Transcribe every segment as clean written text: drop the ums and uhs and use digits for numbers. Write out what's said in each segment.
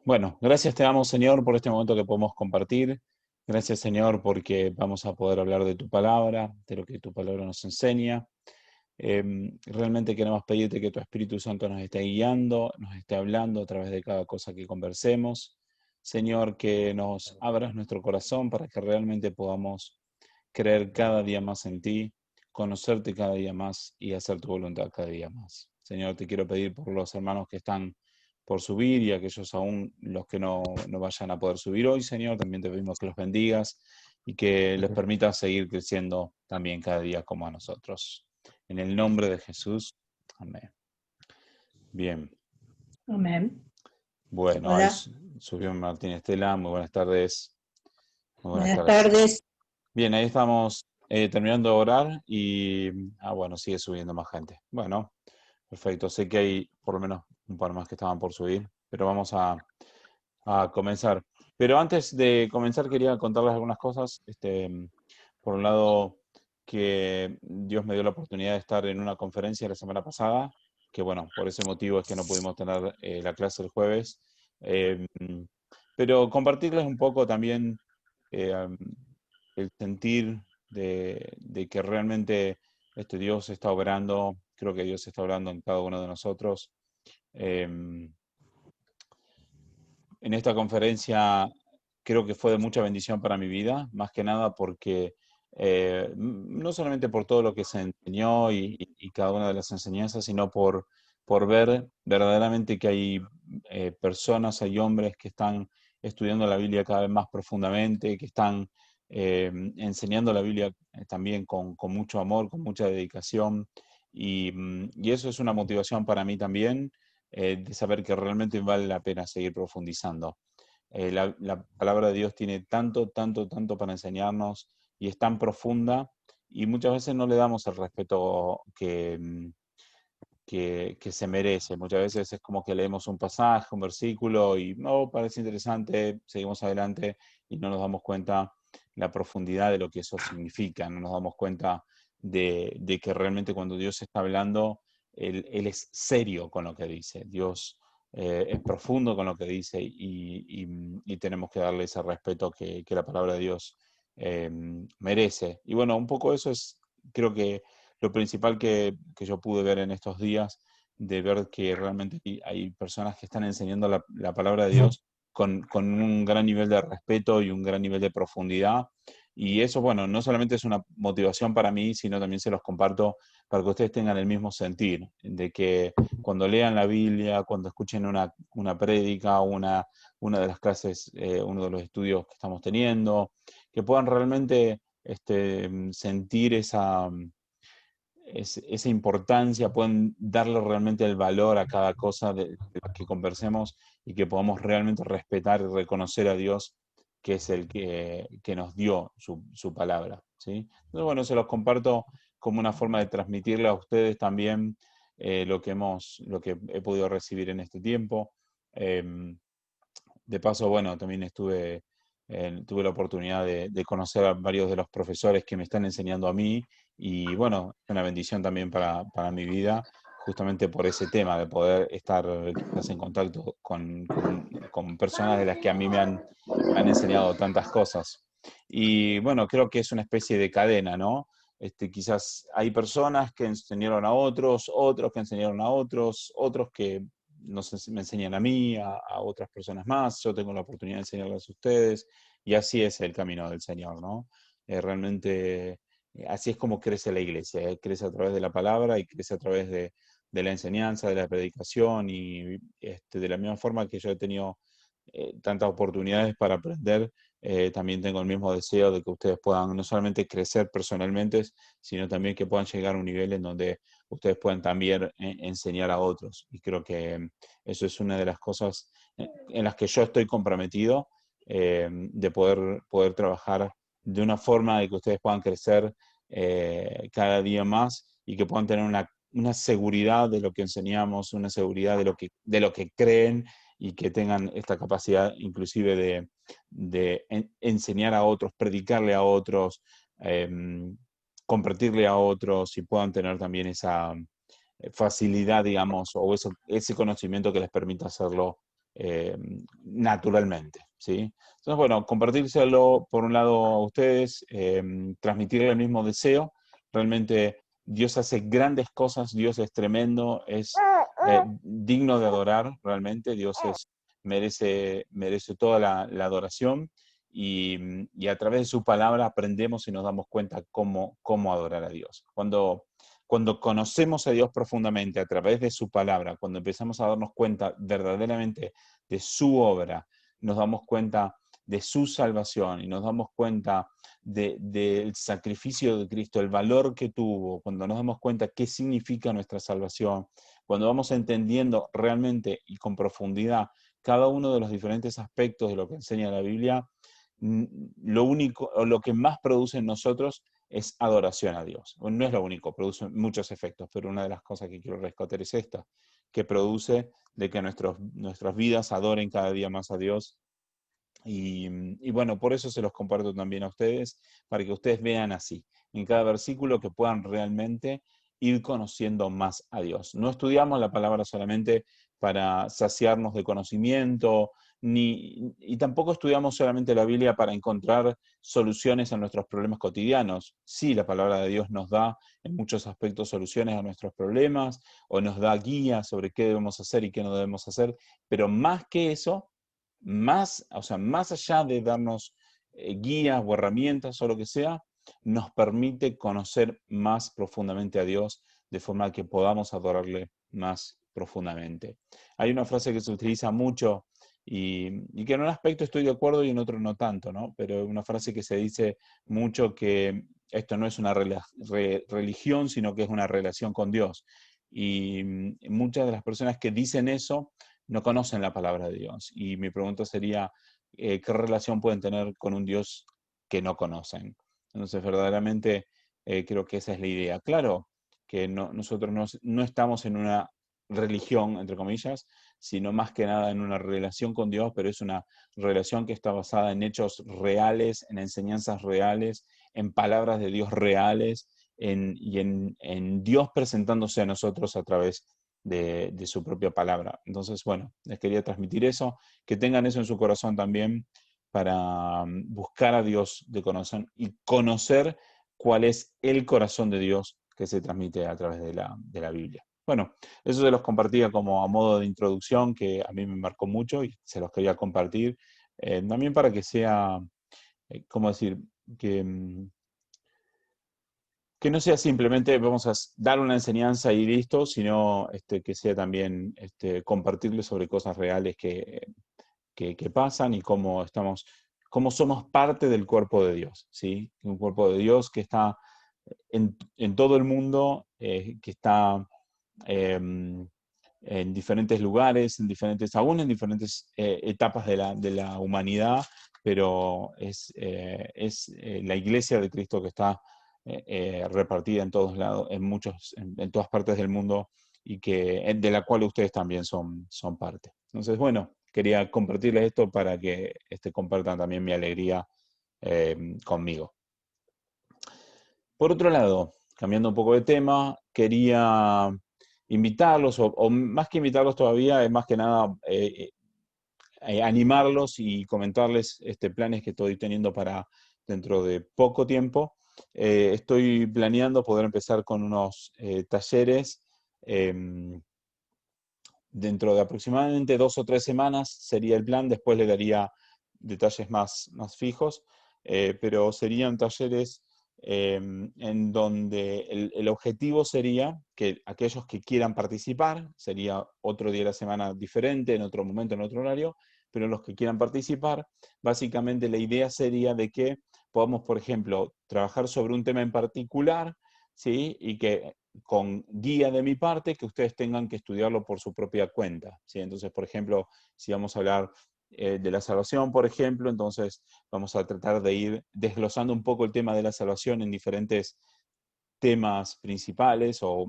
Bueno, gracias te damos, Señor, por este momento que podemos compartir. Gracias, Señor, porque vamos a poder hablar de tu palabra, de lo que tu palabra nos enseña. Realmente queremos pedirte que tu Espíritu Santo nos esté guiando, nos esté hablando a través de cada cosa que conversemos. Señor, que nos abras nuestro corazón para que realmente podamos creer cada día más en ti, conocerte cada día más y hacer tu voluntad cada día más. Señor, te quiero pedir por los hermanos que están por subir y aquellos aún los que no vayan a poder subir hoy, Señor, también te pedimos que los bendigas y que les permitas seguir creciendo también cada día como a nosotros. En el nombre de Jesús, amén. Bien, Amén. bueno, ahí Hola, subió Martín Estela, muy buenas tardes. Muy buenas buenas tardes. tardes. Bien, ahí estamos terminando de orar y, bueno, sigue subiendo más gente. Bueno, perfecto. Sé que hay por lo menos un par más que estaban por subir, pero vamos a comenzar. Pero antes de comenzar quería contarles algunas cosas. Por un lado, que Dios me dio la oportunidad de estar en una conferencia la semana pasada, que bueno, por ese motivo es que no pudimos tener la clase el jueves. Eh, pero compartirles un poco también el sentir de que realmente Dios está obrando, creo que Dios está obrando en cada uno de nosotros. Em, en esta conferencia creo que fue de mucha bendición para mi vida, más que nada porque no solamente por todo lo que se enseñó y cada una de las enseñanzas, sino por ver verdaderamente que hay personas, hay hombres que están estudiando la Biblia cada vez más profundamente, que están enseñando la Biblia también con mucho amor, con mucha dedicación. Y eso es una motivación para mí también de saber que realmente vale la pena seguir profundizando. La palabra de Dios tiene tanto, tanto, tanto para enseñarnos y es tan profunda y muchas veces no le damos el respeto que se merece. Muchas veces es como que leemos un pasaje, un versículo y no, parece interesante, seguimos adelante y no nos damos cuenta la profundidad de lo que eso significa, no nos damos cuenta de que realmente cuando Dios está hablando, Él es serio con lo que dice. Dios es profundo con lo que dice y tenemos que darle ese respeto que la palabra de Dios merece. Y bueno, un poco eso es, creo que lo principal que yo pude ver en estos días, de ver que realmente hay personas que están enseñando la palabra de Dios con un gran nivel de respeto y un gran nivel de profundidad. Y eso, bueno, no solamente es una motivación para mí, sino también se los comparto para que ustedes tengan el mismo sentir, de que cuando lean la Biblia, cuando escuchen una prédica, una de las clases, uno de los estudios que estamos teniendo, que puedan realmente sentir esa importancia, pueden darle realmente el valor a cada cosa de la que conversemos y que podamos realmente respetar y reconocer a Dios, que es el que nos dio su palabra, ¿sí? Entonces, bueno, se los comparto como una forma de transmitirle a ustedes también lo que he podido recibir en este tiempo. Em, de paso, bueno, también tuve la oportunidad de conocer a varios de los profesores que me están enseñando a mí y bueno, es una bendición también para mi vida, justamente por ese tema, de poder estar quizás en contacto con personas de las que a mí me han enseñado tantas cosas. Y bueno, creo que es una especie de cadena, ¿no? Quizás hay personas que enseñaron a otros, otros que enseñaron a otros, otros que me enseñan a mí, a otras personas más, yo tengo la oportunidad de enseñarles a ustedes, y así es el camino del Señor, ¿no? Realmente, así es como crece la iglesia, crece a través de la palabra y crece a través de la enseñanza, de la predicación, y de la misma forma que yo he tenido tantas oportunidades para aprender, también tengo el mismo deseo de que ustedes puedan no solamente crecer personalmente, sino también que puedan llegar a un nivel en donde ustedes puedan también enseñar a otros. Y creo que eso es una de las cosas en las que yo estoy comprometido, de poder trabajar de una forma de que ustedes puedan crecer cada día más y que puedan tener una seguridad de lo que enseñamos, una seguridad de lo que creen y que tengan esta capacidad inclusive de enseñar a otros, predicarle a otros, eh, compartirle a otros y puedan tener también esa facilidad, digamos, o ese conocimiento que les permita hacerlo naturalmente, ¿sí? Entonces, bueno, compartírselo por un lado a ustedes, transmitirle el mismo deseo. Realmente Dios hace grandes cosas, Dios es tremendo, es digno de adorar, realmente. Merece toda la adoración y a través de su palabra aprendemos y nos damos cuenta cómo adorar a Dios. Cuando conocemos a Dios profundamente a través de su palabra, cuando empezamos a darnos cuenta verdaderamente de su obra, nos damos cuenta de su salvación y nos damos cuenta del sacrificio de Cristo, el valor que tuvo, cuando nos damos cuenta qué significa nuestra salvación, cuando vamos entendiendo realmente y con profundidad cada uno de los diferentes aspectos de lo que enseña la Biblia, lo único o lo que más produce en nosotros es adoración a Dios. No es lo único, produce muchos efectos, pero una de las cosas que quiero rescatar es esta, que produce de que nuestras vidas adoren cada día más a Dios. Y bueno, por eso se los comparto también a ustedes, para que ustedes vean así, en cada versículo, que puedan realmente ir conociendo más a Dios. No estudiamos la palabra solamente para saciarnos de conocimiento, y tampoco estudiamos solamente la Biblia para encontrar soluciones a nuestros problemas cotidianos. Sí, la palabra de Dios nos da en muchos aspectos soluciones a nuestros problemas, o nos da guías sobre qué debemos hacer y qué no debemos hacer, pero más que eso, más allá de darnos guías o herramientas o lo que sea, nos permite conocer más profundamente a Dios, de forma que podamos adorarle más profundamente. Hay una frase que se utiliza mucho y que en un aspecto estoy de acuerdo y en otro no tanto, ¿no? Pero una frase que se dice mucho, que esto no es una religión, sino que es una relación con Dios. Y muchas de las personas que dicen eso no conocen la palabra de Dios. Y mi pregunta sería, ¿qué relación pueden tener con un Dios que no conocen? Entonces, verdaderamente creo que esa es la idea. Claro que nosotros no estamos en una religión, entre comillas, sino más que nada en una relación con Dios, pero es una relación que está basada en hechos reales, en enseñanzas reales, en palabras de Dios reales, en Dios presentándose a nosotros a través de su propia palabra. Entonces, bueno, les quería transmitir eso, que tengan eso en su corazón también, para buscar a Dios de corazón y conocer cuál es el corazón de Dios que se transmite a través de la Biblia. Bueno, eso se los compartía como a modo de introducción, que a mí me marcó mucho y se los quería compartir, también para que sea, ¿cómo decir?, que, que no sea simplemente vamos a dar una enseñanza y listo, sino que sea también compartirles sobre cosas reales que pasan y cómo somos parte del cuerpo de Dios, ¿sí? Un cuerpo de Dios que está en todo el mundo, que está en diferentes lugares, aún en diferentes etapas de la humanidad, pero es la iglesia de Cristo que está repartida en todos lados, en todas partes del mundo, y de la cual ustedes también son parte. Entonces, bueno, quería compartirles esto para que compartan también mi alegría conmigo. Por otro lado, cambiando un poco de tema, quería invitarlos, o más que invitarlos todavía, es más que nada animarlos y comentarles planes que estoy teniendo para dentro de poco tiempo. Estoy planeando poder empezar con unos talleres dentro de aproximadamente 2 o 3 semanas, sería el plan. Después le daría detalles más fijos, pero serían talleres en donde el objetivo sería que aquellos que quieran participar, sería otro día de la semana diferente, en otro momento, en otro horario, pero los que quieran participar, básicamente la idea sería de que podamos, por ejemplo, trabajar sobre un tema en particular, ¿sí? Y que con guía de mi parte, que ustedes tengan que estudiarlo por su propia cuenta, ¿sí? Entonces, por ejemplo, si vamos a hablar de la salvación, por ejemplo, entonces vamos a tratar de ir desglosando un poco el tema de la salvación en diferentes temas principales o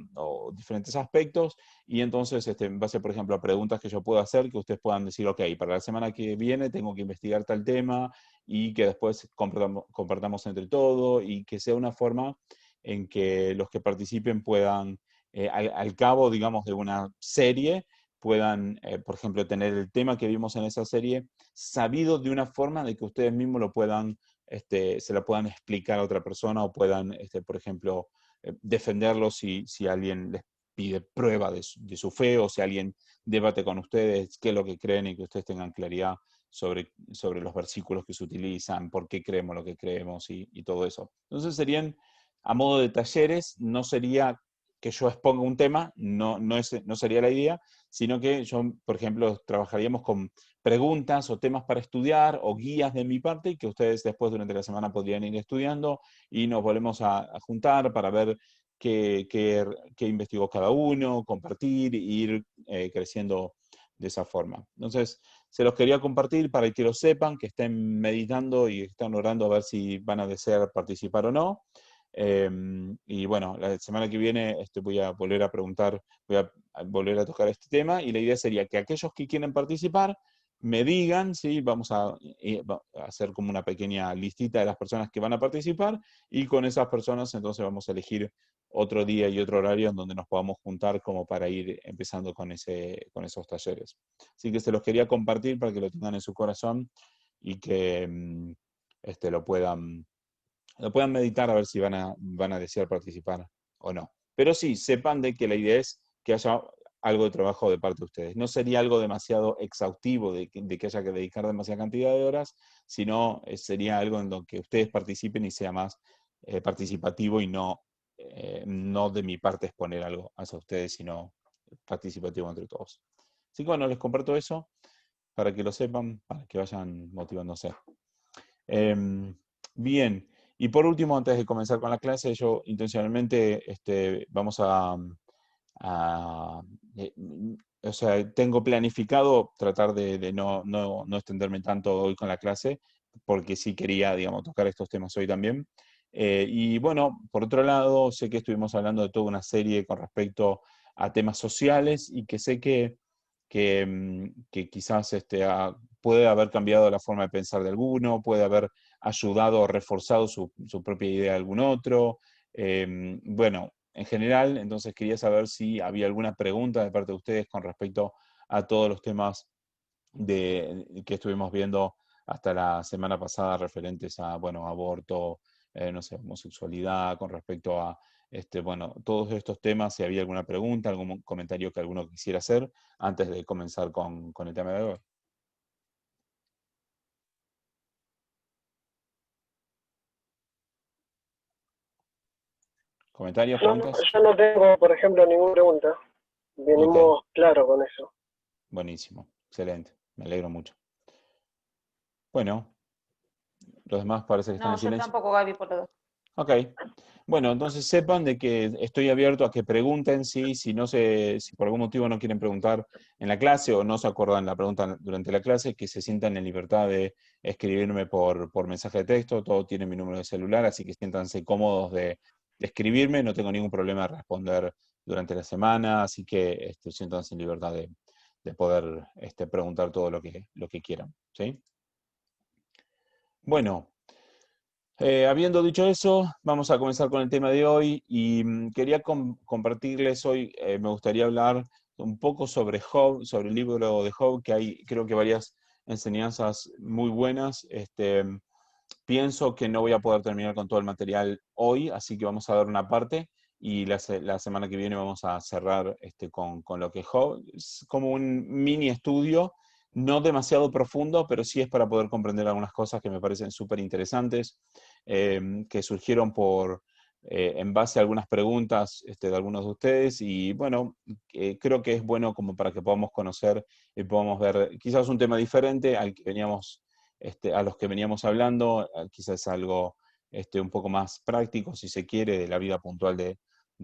diferentes aspectos, y entonces en base, por ejemplo, a preguntas que yo pueda hacer, que ustedes puedan decir, ok, para la semana que viene tengo que investigar tal tema, y que después compartamos entre todo, y que sea una forma en que los que participen puedan, al cabo, digamos, de una serie, puedan, por ejemplo, tener el tema que vimos en esa serie sabido de una forma de que ustedes mismos lo puedan, se lo puedan explicar a otra persona o puedan, por ejemplo, defenderlo si alguien les pide prueba de su fe o si alguien debate con ustedes qué es lo que creen y que ustedes tengan claridad sobre los versículos que se utilizan, por qué creemos lo que creemos y todo eso. Entonces serían a modo de talleres, no sería que yo exponga un tema, no sería la idea, sino que yo, por ejemplo, trabajaríamos con preguntas o temas para estudiar o guías de mi parte y que ustedes después durante la semana podrían ir estudiando y nos volvemos a juntar para ver qué investigó cada uno, compartir e ir creciendo de esa forma. Entonces, se los quería compartir para que lo sepan, que estén meditando y están orando a ver si van a desear participar o no. Y bueno, la semana que viene voy a volver a preguntar, voy a volver a tocar este tema y la idea sería que aquellos que quieren participar me digan, ¿sí? Vamos a hacer como una pequeña listita de las personas que van a participar y con esas personas entonces vamos a elegir otro día y otro horario en donde nos podamos juntar como para ir empezando con esos talleres. Así que se los quería compartir para que lo tengan en su corazón y que lo puedan meditar a ver si van a desear participar o no. Pero sí, sepan de que la idea es que haya algo de trabajo de parte de ustedes. No sería algo demasiado exhaustivo de que haya que dedicar demasiada cantidad de horas, sino sería algo en lo que ustedes participen y sea más participativo y no de mi parte exponer algo hacia ustedes, sino participativo entre todos. Así que bueno, les comparto eso para que lo sepan, para que vayan motivándose. Bien, y por último, antes de comenzar con la clase, yo intencionalmente vamos a, eh, o sea, tengo planificado tratar de no extenderme tanto hoy con la clase, porque sí quería, digamos, tocar estos temas hoy también. Y bueno, por otro lado, sé que estuvimos hablando de toda una serie con respecto a temas sociales y que sé que quizás puede haber cambiado la forma de pensar de alguno, puede haber ayudado o reforzado su propia idea de algún otro. Bueno, en general, entonces quería saber si había alguna pregunta de parte de ustedes con respecto a todos los temas que estuvimos viendo hasta la semana pasada referentes a, bueno, aborto, no sé, homosexualidad, con respecto a, bueno, todos estos temas, si había alguna pregunta, algún comentario que alguno quisiera hacer antes de comenzar con el tema de hoy. ¿Comentarios, Yo no, preguntas? yo no tengo, por ejemplo, ninguna pregunta. Ok, Venimos claro con eso. buenísimo, excelente, me alegro mucho. Bueno, los demás parece que están No, en yo silencio. tampoco, Gaby, por lo dos. Ok. Bueno, entonces sepan de que estoy abierto a que pregunten si si por algún motivo no quieren preguntar en la clase o no se acuerdan la pregunta durante la clase, que se sientan en libertad de escribirme por mensaje de texto, todo tiene mi número de celular, así que siéntanse cómodos de escribirme, no tengo ningún problema de responder durante la semana, así que siéntanse en libertad de poder preguntar todo lo que quieran, ¿sí? Bueno. Habiendo dicho eso, vamos a comenzar con el tema de hoy y quería compartirles hoy, me gustaría hablar un poco sobre Job, sobre el libro de Job, que hay creo que varias enseñanzas muy buenas. Pienso que no voy a poder terminar con todo el material hoy, así que vamos a dar una parte y la semana que viene vamos a cerrar con lo que es Job. Es como un mini estudio, no demasiado profundo, pero sí es para poder comprender algunas cosas que me parecen súper interesantes, que surgieron en base a algunas preguntas de algunos de ustedes y bueno, creo que es bueno como para que podamos conocer y podamos ver quizás un tema diferente al que veníamos a los que veníamos hablando, quizás algo un poco más práctico, si se quiere, de la vida puntual de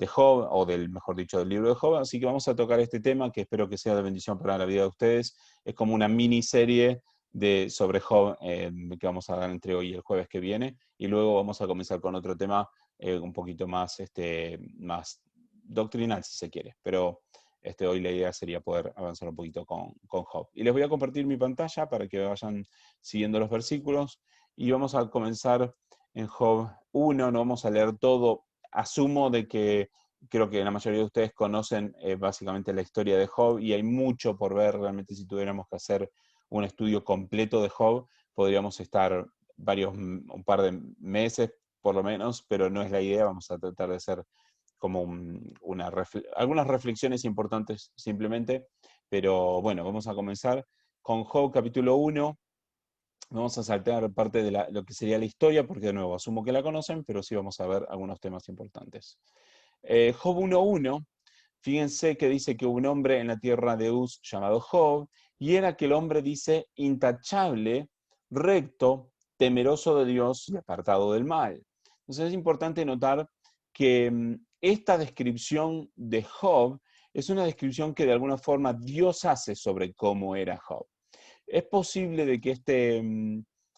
Job, o mejor dicho, del libro de Job. Así que vamos a tocar este tema, que espero que sea de bendición para la vida de ustedes. Es como una miniserie sobre Job que vamos a dar entre hoy y el jueves que viene, y luego vamos a comenzar con otro tema un poquito más doctrinal, si se quiere. Pero hoy la idea sería poder avanzar un poquito con Job. Y les voy a compartir mi pantalla para que vayan siguiendo los versículos. Y vamos a comenzar en Job 1, no vamos a leer todo. Asumo de que creo que la mayoría de ustedes conocen básicamente la historia de Job y hay mucho por ver. Realmente si tuviéramos que hacer un estudio completo de Job, podríamos estar un par de meses por lo menos, pero no es la idea. Vamos a tratar de hacer como algunas reflexiones importantes simplemente, pero bueno, vamos a comenzar con Job capítulo 1. Vamos a saltear parte de lo que sería la historia, porque de nuevo asumo que la conocen, pero sí vamos a ver algunos temas importantes. Job 1:1, fíjense que dice que hubo un hombre en la tierra de Uz llamado Job, y era que el hombre dice intachable, recto, temeroso de Dios y apartado del mal. Entonces es importante notar que esta descripción de Job es una descripción que de alguna forma Dios hace sobre cómo era Job. Es posible de que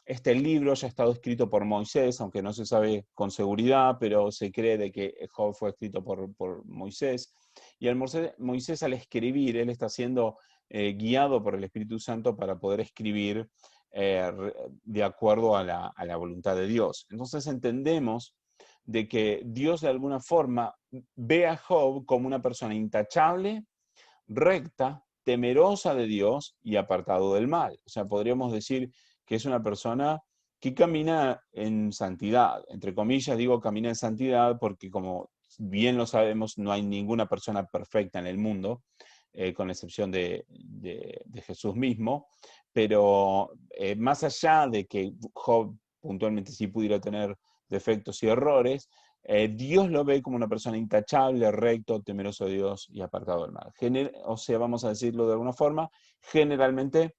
este libro haya estado escrito por Moisés, aunque no se sabe con seguridad, pero se cree de que Job fue escrito por Moisés. Y Moisés al escribir, él está siendo guiado por el Espíritu Santo para poder escribir de acuerdo a la voluntad de Dios. Entonces entendemos de que Dios de alguna forma ve a Job como una persona intachable, recta, temerosa de Dios y apartado del mal. O sea, podríamos decir que es una persona que camina en santidad. Entre comillas digo camina en santidad porque, como bien lo sabemos, no hay ninguna persona perfecta en el mundo, con excepción de Jesús mismo. Pero más allá de que Job puntualmente sí pudiera tener defectos y errores, Dios lo ve como una persona intachable, recto, temeroso de Dios y apartado del mal. O sea, vamos a decirlo de alguna forma, generalmente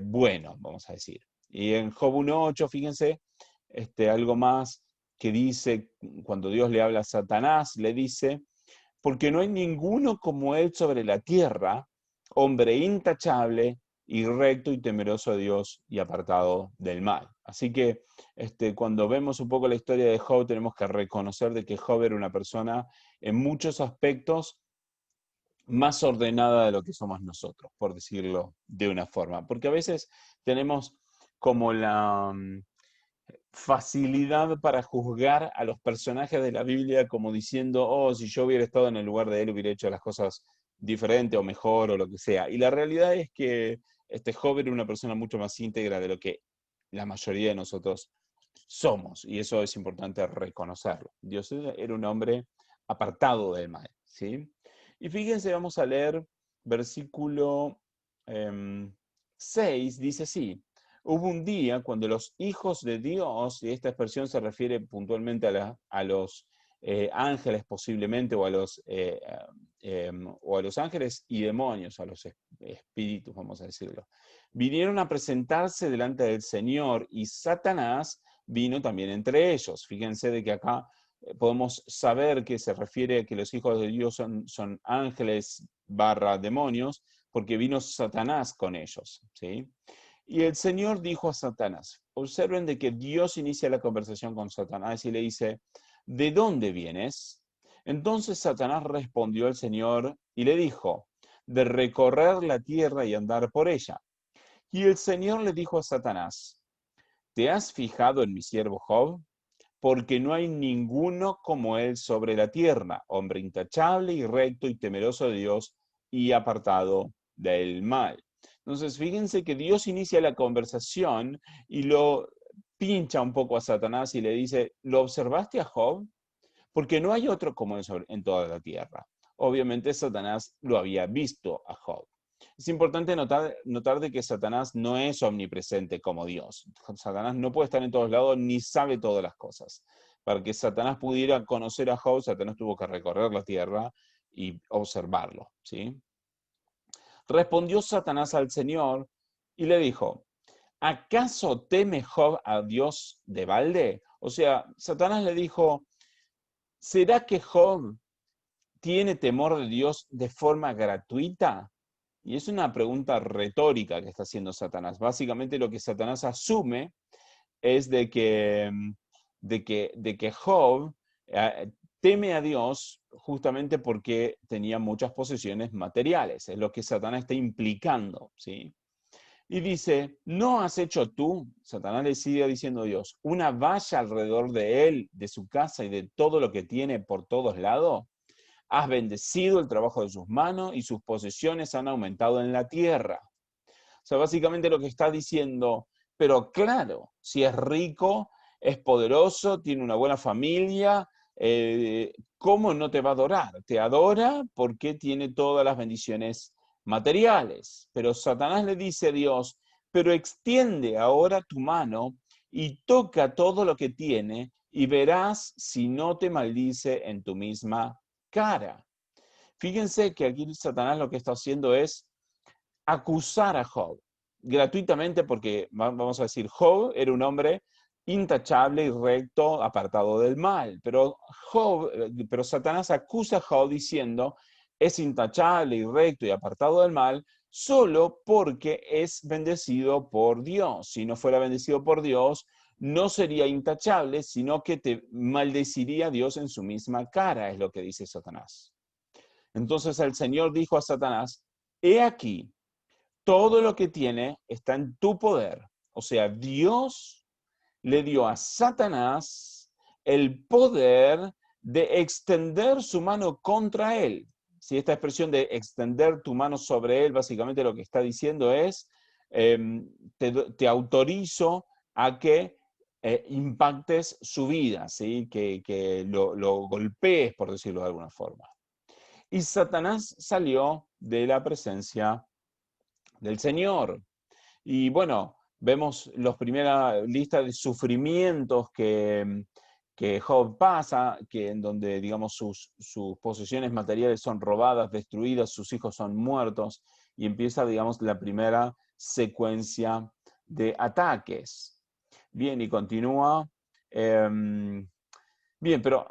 bueno, vamos a decir. Y en Job 1:8, fíjense, algo más que dice, cuando Dios le habla a Satanás, le dice, porque no hay ninguno como él sobre la tierra, hombre intachable y recto y temeroso de Dios y apartado del mal. Así que cuando vemos un poco la historia de Job, tenemos que reconocer de que Job era una persona en muchos aspectos más ordenada de lo que somos nosotros, por decirlo de una forma. Porque a veces tenemos como la facilidad para juzgar a los personajes de la Biblia como diciendo, oh, si yo hubiera estado en el lugar de él, hubiera hecho las cosas diferente o mejor o lo que sea. Y la realidad es que este Job era una persona mucho más íntegra de lo que la mayoría de nosotros somos, y eso es importante reconocerlo. Dios era un hombre apartado del mal, ¿sí? Y fíjense, vamos a leer versículo 6, dice así: hubo un día cuando los hijos de Dios, y esta expresión se refiere puntualmente a los ángeles posiblemente, o a los ángeles y demonios, a los espíritus, vamos a decirlo, vinieron a presentarse delante del Señor, y Satanás vino también entre ellos. Fíjense de que acá podemos saber que se refiere a que los hijos de Dios son ángeles / demonios, porque vino Satanás con ellos, ¿sí? Y el Señor dijo a Satanás, observen de que Dios inicia la conversación con Satanás y le dice, ¿de dónde vienes? Entonces Satanás respondió al Señor y le dijo, de recorrer la tierra y andar por ella. Y el Señor le dijo a Satanás, ¿te has fijado en mi siervo Job? Porque no hay ninguno como él sobre la tierra, hombre intachable y recto y temeroso de Dios y apartado del mal. Entonces, fíjense que Dios inicia la conversación y lo pincha un poco a Satanás y le dice, ¿lo observaste a Job? Porque no hay otro como él en toda la tierra. Obviamente Satanás lo había visto a Job. Es importante notar de que Satanás no es omnipresente como Dios. Satanás no puede estar en todos lados ni sabe todas las cosas. Para que Satanás pudiera conocer a Job, Satanás tuvo que recorrer la tierra y observarlo, ¿sí? Respondió Satanás al Señor y le dijo, ¿acaso teme Job a Dios de balde? O sea, Satanás le dijo, ¿será que Job tiene temor de Dios de forma gratuita? Y es una pregunta retórica que está haciendo Satanás. Básicamente lo que Satanás asume es de que Job teme a Dios justamente porque tenía muchas posesiones materiales. Es lo que Satanás está implicando, ¿sí? Y dice, ¿no has hecho tú, Satanás le sigue diciendo a Dios, una valla alrededor de él, de su casa y de todo lo que tiene por todos lados? has bendecido el trabajo de sus manos y sus posesiones han aumentado en la tierra. O sea, básicamente lo que está diciendo, pero claro, si es rico, es poderoso, tiene una buena familia, ¿cómo no te va a adorar? Te adora porque tiene todas las bendiciones materiales. Pero Satanás le dice a Dios, pero extiende ahora tu mano y toca todo lo que tiene y verás si no te maldice en tu misma cara. Fíjense que aquí Satanás lo que está haciendo es acusar a Job gratuitamente, porque vamos a decir, Job era un hombre intachable y recto, apartado del mal, pero Satanás acusa a Job diciendo es intachable y recto y apartado del mal solo porque es bendecido por Dios. Si no fuera bendecido por Dios, no sería intachable, sino que te maldeciría a Dios en su misma cara, es lo que dice Satanás. Entonces el Señor dijo a Satanás, he aquí, todo lo que tiene está en tu poder. O sea, Dios le dio a Satanás el poder de extender su mano contra él. Si esta expresión de extender tu mano sobre él, básicamente lo que está diciendo es, te autorizo a que impactes su vida, ¿sí? que lo golpees, por decirlo de alguna forma. Y Satanás salió de la presencia del Señor. Y bueno, vemos la primera lista de sufrimientos que Job pasa, en donde, digamos, sus posesiones materiales son robadas, destruidas, sus hijos son muertos, y empieza, digamos, la primera secuencia de ataques. Bien, y continúa. Bien, pero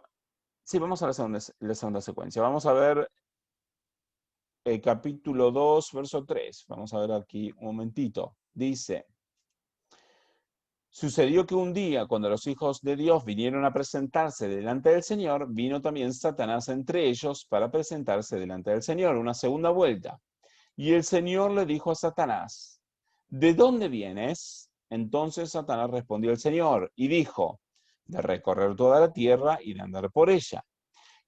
sí, vamos a la segunda secuencia. Vamos a ver el capítulo 2, verso 3. Vamos a ver aquí un momentito. Dice, sucedió que un día, cuando los hijos de Dios vinieron a presentarse delante del Señor, vino también Satanás entre ellos para presentarse delante del Señor, una segunda vuelta. Y el Señor le dijo a Satanás, ¿de dónde vienes? Entonces Satanás respondió al Señor y dijo, de recorrer toda la tierra y de andar por ella.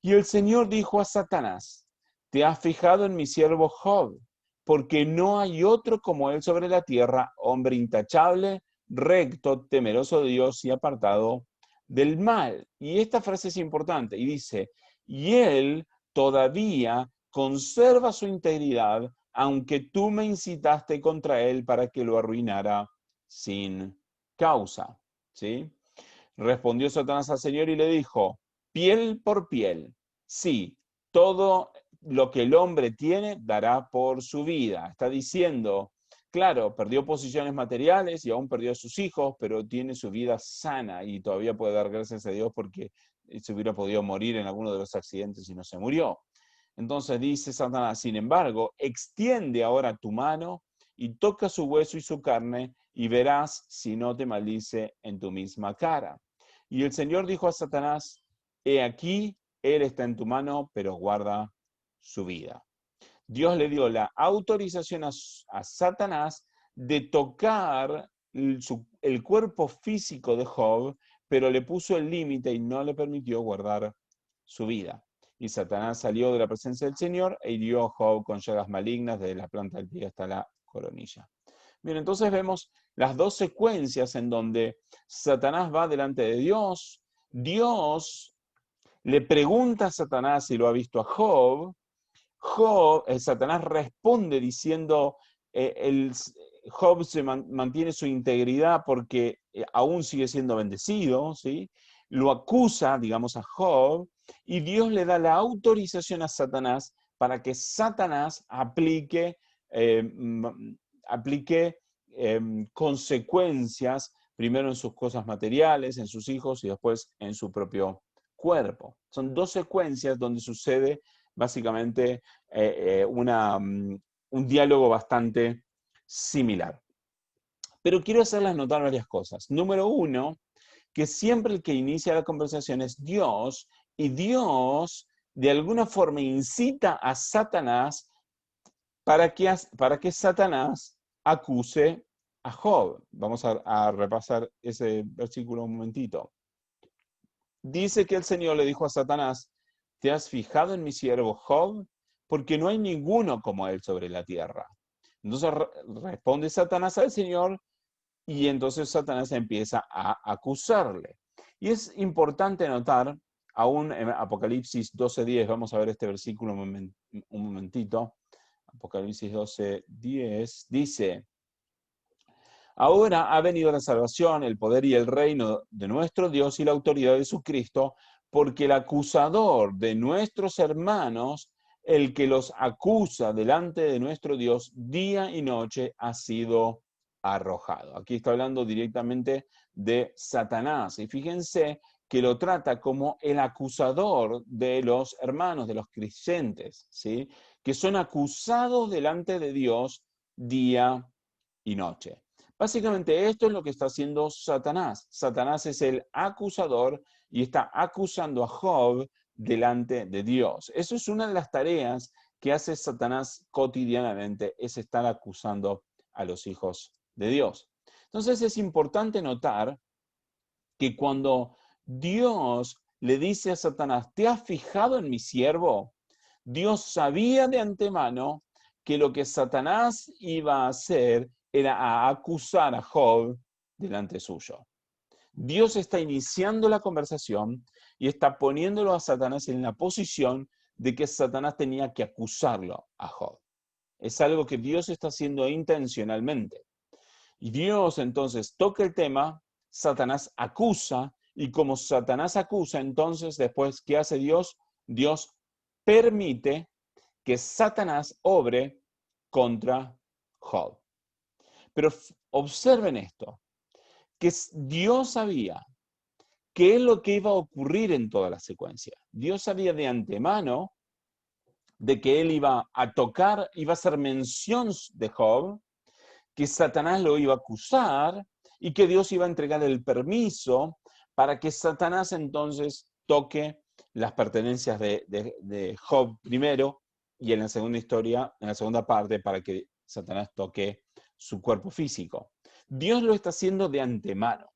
Y el Señor dijo a Satanás, ¿te has fijado en mi siervo Job? Porque no hay otro como él sobre la tierra, hombre intachable, recto, temeroso de Dios y apartado del mal. Y esta frase es importante y dice, y él todavía conserva su integridad, aunque tú me incitaste contra él para que lo arruinara sin causa. ¿Sí? Respondió Satanás al Señor y le dijo, piel por piel, sí, todo lo que el hombre tiene dará por su vida. Está diciendo, claro, perdió posiciones materiales y aún perdió a sus hijos, pero tiene su vida sana y todavía puede dar gracias a Dios porque se hubiera podido morir en alguno de los accidentes y no se murió. Entonces dice Satanás, sin embargo, extiende ahora tu mano y toca su hueso y su carne y verás si no te maldice en tu misma cara. Y el Señor dijo a Satanás, he aquí, él está en tu mano, pero guarda su vida. Dios le dio la autorización a Satanás de tocar el cuerpo físico de Job, pero le puso el límite y no le permitió guardar su vida. Y Satanás salió de la presencia del Señor e hirió a Job con llagas malignas desde la planta del pie hasta la coronilla. Bien, entonces vemos las dos secuencias en donde Satanás va delante de Dios, Dios le pregunta a Satanás si lo ha visto a Job, Satanás responde diciendo, Job mantiene su integridad porque aún sigue siendo bendecido, ¿sí? Lo acusa, digamos, a Job, y Dios le da la autorización a Satanás para que Satanás aplique consecuencias, primero en sus cosas materiales, en sus hijos, y después en su propio cuerpo. Son dos secuencias donde sucede básicamente un diálogo bastante similar. Pero quiero hacerles notar varias cosas. Número uno, que siempre el que inicia la conversación es Dios, y Dios de alguna forma incita a Satanás para que Satanás acuse a Job. Vamos a repasar ese versículo un momentito. Dice que el Señor le dijo a Satanás, ¿te has fijado en mi siervo Job? Porque no hay ninguno como él sobre la tierra. Entonces responde Satanás al Señor y entonces Satanás empieza a acusarle. Y es importante notar, aún en Apocalipsis 12:10, vamos a ver este versículo un momentito. Apocalipsis 12:10 dice: ahora ha venido la salvación, el poder y el reino de nuestro Dios y la autoridad de su Cristo, porque el acusador de nuestros hermanos, el que los acusa delante de nuestro Dios día y noche, ha sido arrojado. Aquí está hablando directamente de Satanás. Y fíjense que lo trata como el acusador de los hermanos, de los creyentes, ¿sí? Que son acusados delante de Dios día y noche. Básicamente esto es lo que está haciendo Satanás. Satanás es el acusador y está acusando a Job delante de Dios. Eso es una de las tareas que hace Satanás cotidianamente, es estar acusando a los hijos de Dios. Entonces es importante notar que cuando Dios le dice a Satanás, ¿te has fijado en mi siervo? Dios sabía de antemano que lo que Satanás iba a hacer era a acusar a Job delante suyo. Dios está iniciando la conversación y está poniéndolo a Satanás en la posición de que Satanás tenía que acusarlo a Job. Es algo que Dios está haciendo intencionalmente. Y Dios entonces toca el tema, Satanás acusa, y como Satanás acusa, entonces después, ¿qué hace Dios? Dios permite que Satanás obre contra Job. Pero observen esto, que Dios sabía qué es lo que iba a ocurrir en toda la secuencia. Dios sabía de antemano de que él iba a tocar, iba a hacer mención de Job, que Satanás lo iba a acusar y que Dios iba a entregar el permiso para que Satanás entonces toque las pertenencias de Job primero y en la segunda historia, en la segunda parte, para que Satanás toque su cuerpo físico. Dios lo está haciendo de antemano.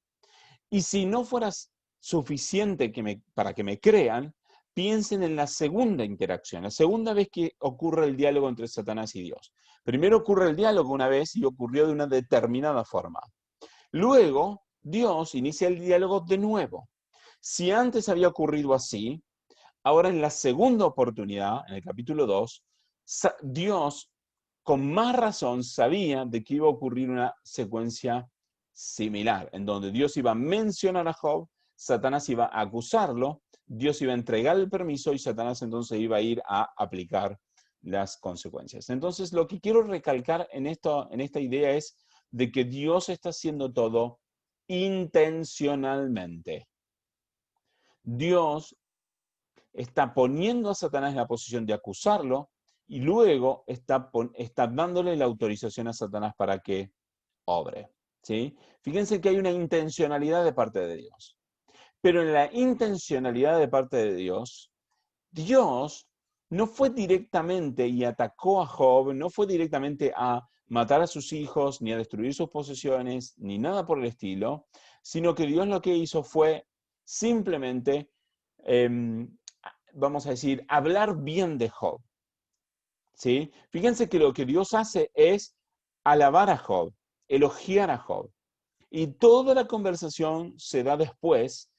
Y si no fuera suficiente para que me crean, piensen en la segunda interacción, la segunda vez que ocurre el diálogo entre Satanás y Dios. Primero ocurre el diálogo una vez y ocurrió de una determinada forma. Luego, Dios inicia el diálogo de nuevo. Si antes había ocurrido así, ahora en la segunda oportunidad, en el capítulo 2, Dios con más razón sabía de que iba a ocurrir una secuencia similar, en donde Dios iba a mencionar a Job, Satanás iba a acusarlo, Dios iba a entregar el permiso y Satanás entonces iba a ir a aplicar las consecuencias. Entonces, lo que quiero recalcar en esta idea es de que Dios está haciendo todo intencionalmente. Dios está poniendo a Satanás en la posición de acusarlo y luego está dándole la autorización a Satanás para que obre. ¿Sí? Fíjense que hay una intencionalidad de parte de Dios. Pero en la intencionalidad de parte de Dios, Dios no fue directamente y atacó a Job, no fue directamente a matar a sus hijos, ni a destruir sus posesiones, ni nada por el estilo, sino que Dios lo que hizo fue simplemente, vamos a decir, hablar bien de Job. ¿Sí? Fíjense que lo que Dios hace es alabar a Job, elogiar a Job. Y toda la conversación se da después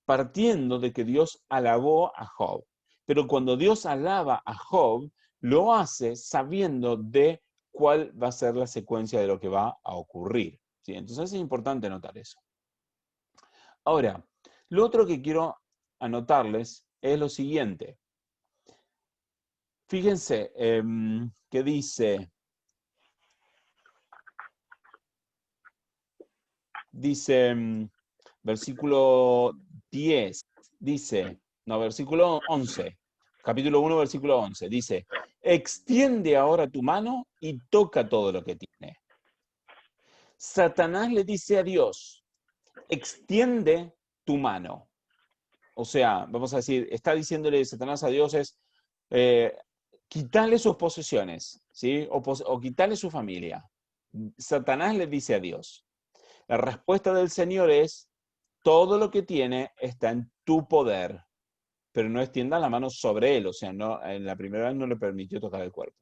partiendo de que Dios alabó a Job. Pero cuando Dios alaba a Job, lo hace sabiendo de cuál va a ser la secuencia de lo que va a ocurrir. ¿Sí? Entonces es importante notar eso. Ahora, lo otro que quiero anotarles es lo siguiente. Fíjense que dice, versículo 10, versículo 11, capítulo 1, versículo 11, dice, extiende ahora tu mano y toca todo lo que tiene. Satanás le dice a Dios, extiende tu mano. O sea, vamos a decir, está diciéndole Satanás a Dios es, quitarle sus posesiones, ¿sí? O quitarle su familia. Satanás le dice a Dios. La respuesta del Señor es, todo lo que tiene está en tu poder. pero no extienda la mano sobre él, o sea, no, en la primera vez no le permitió tocar el cuerpo.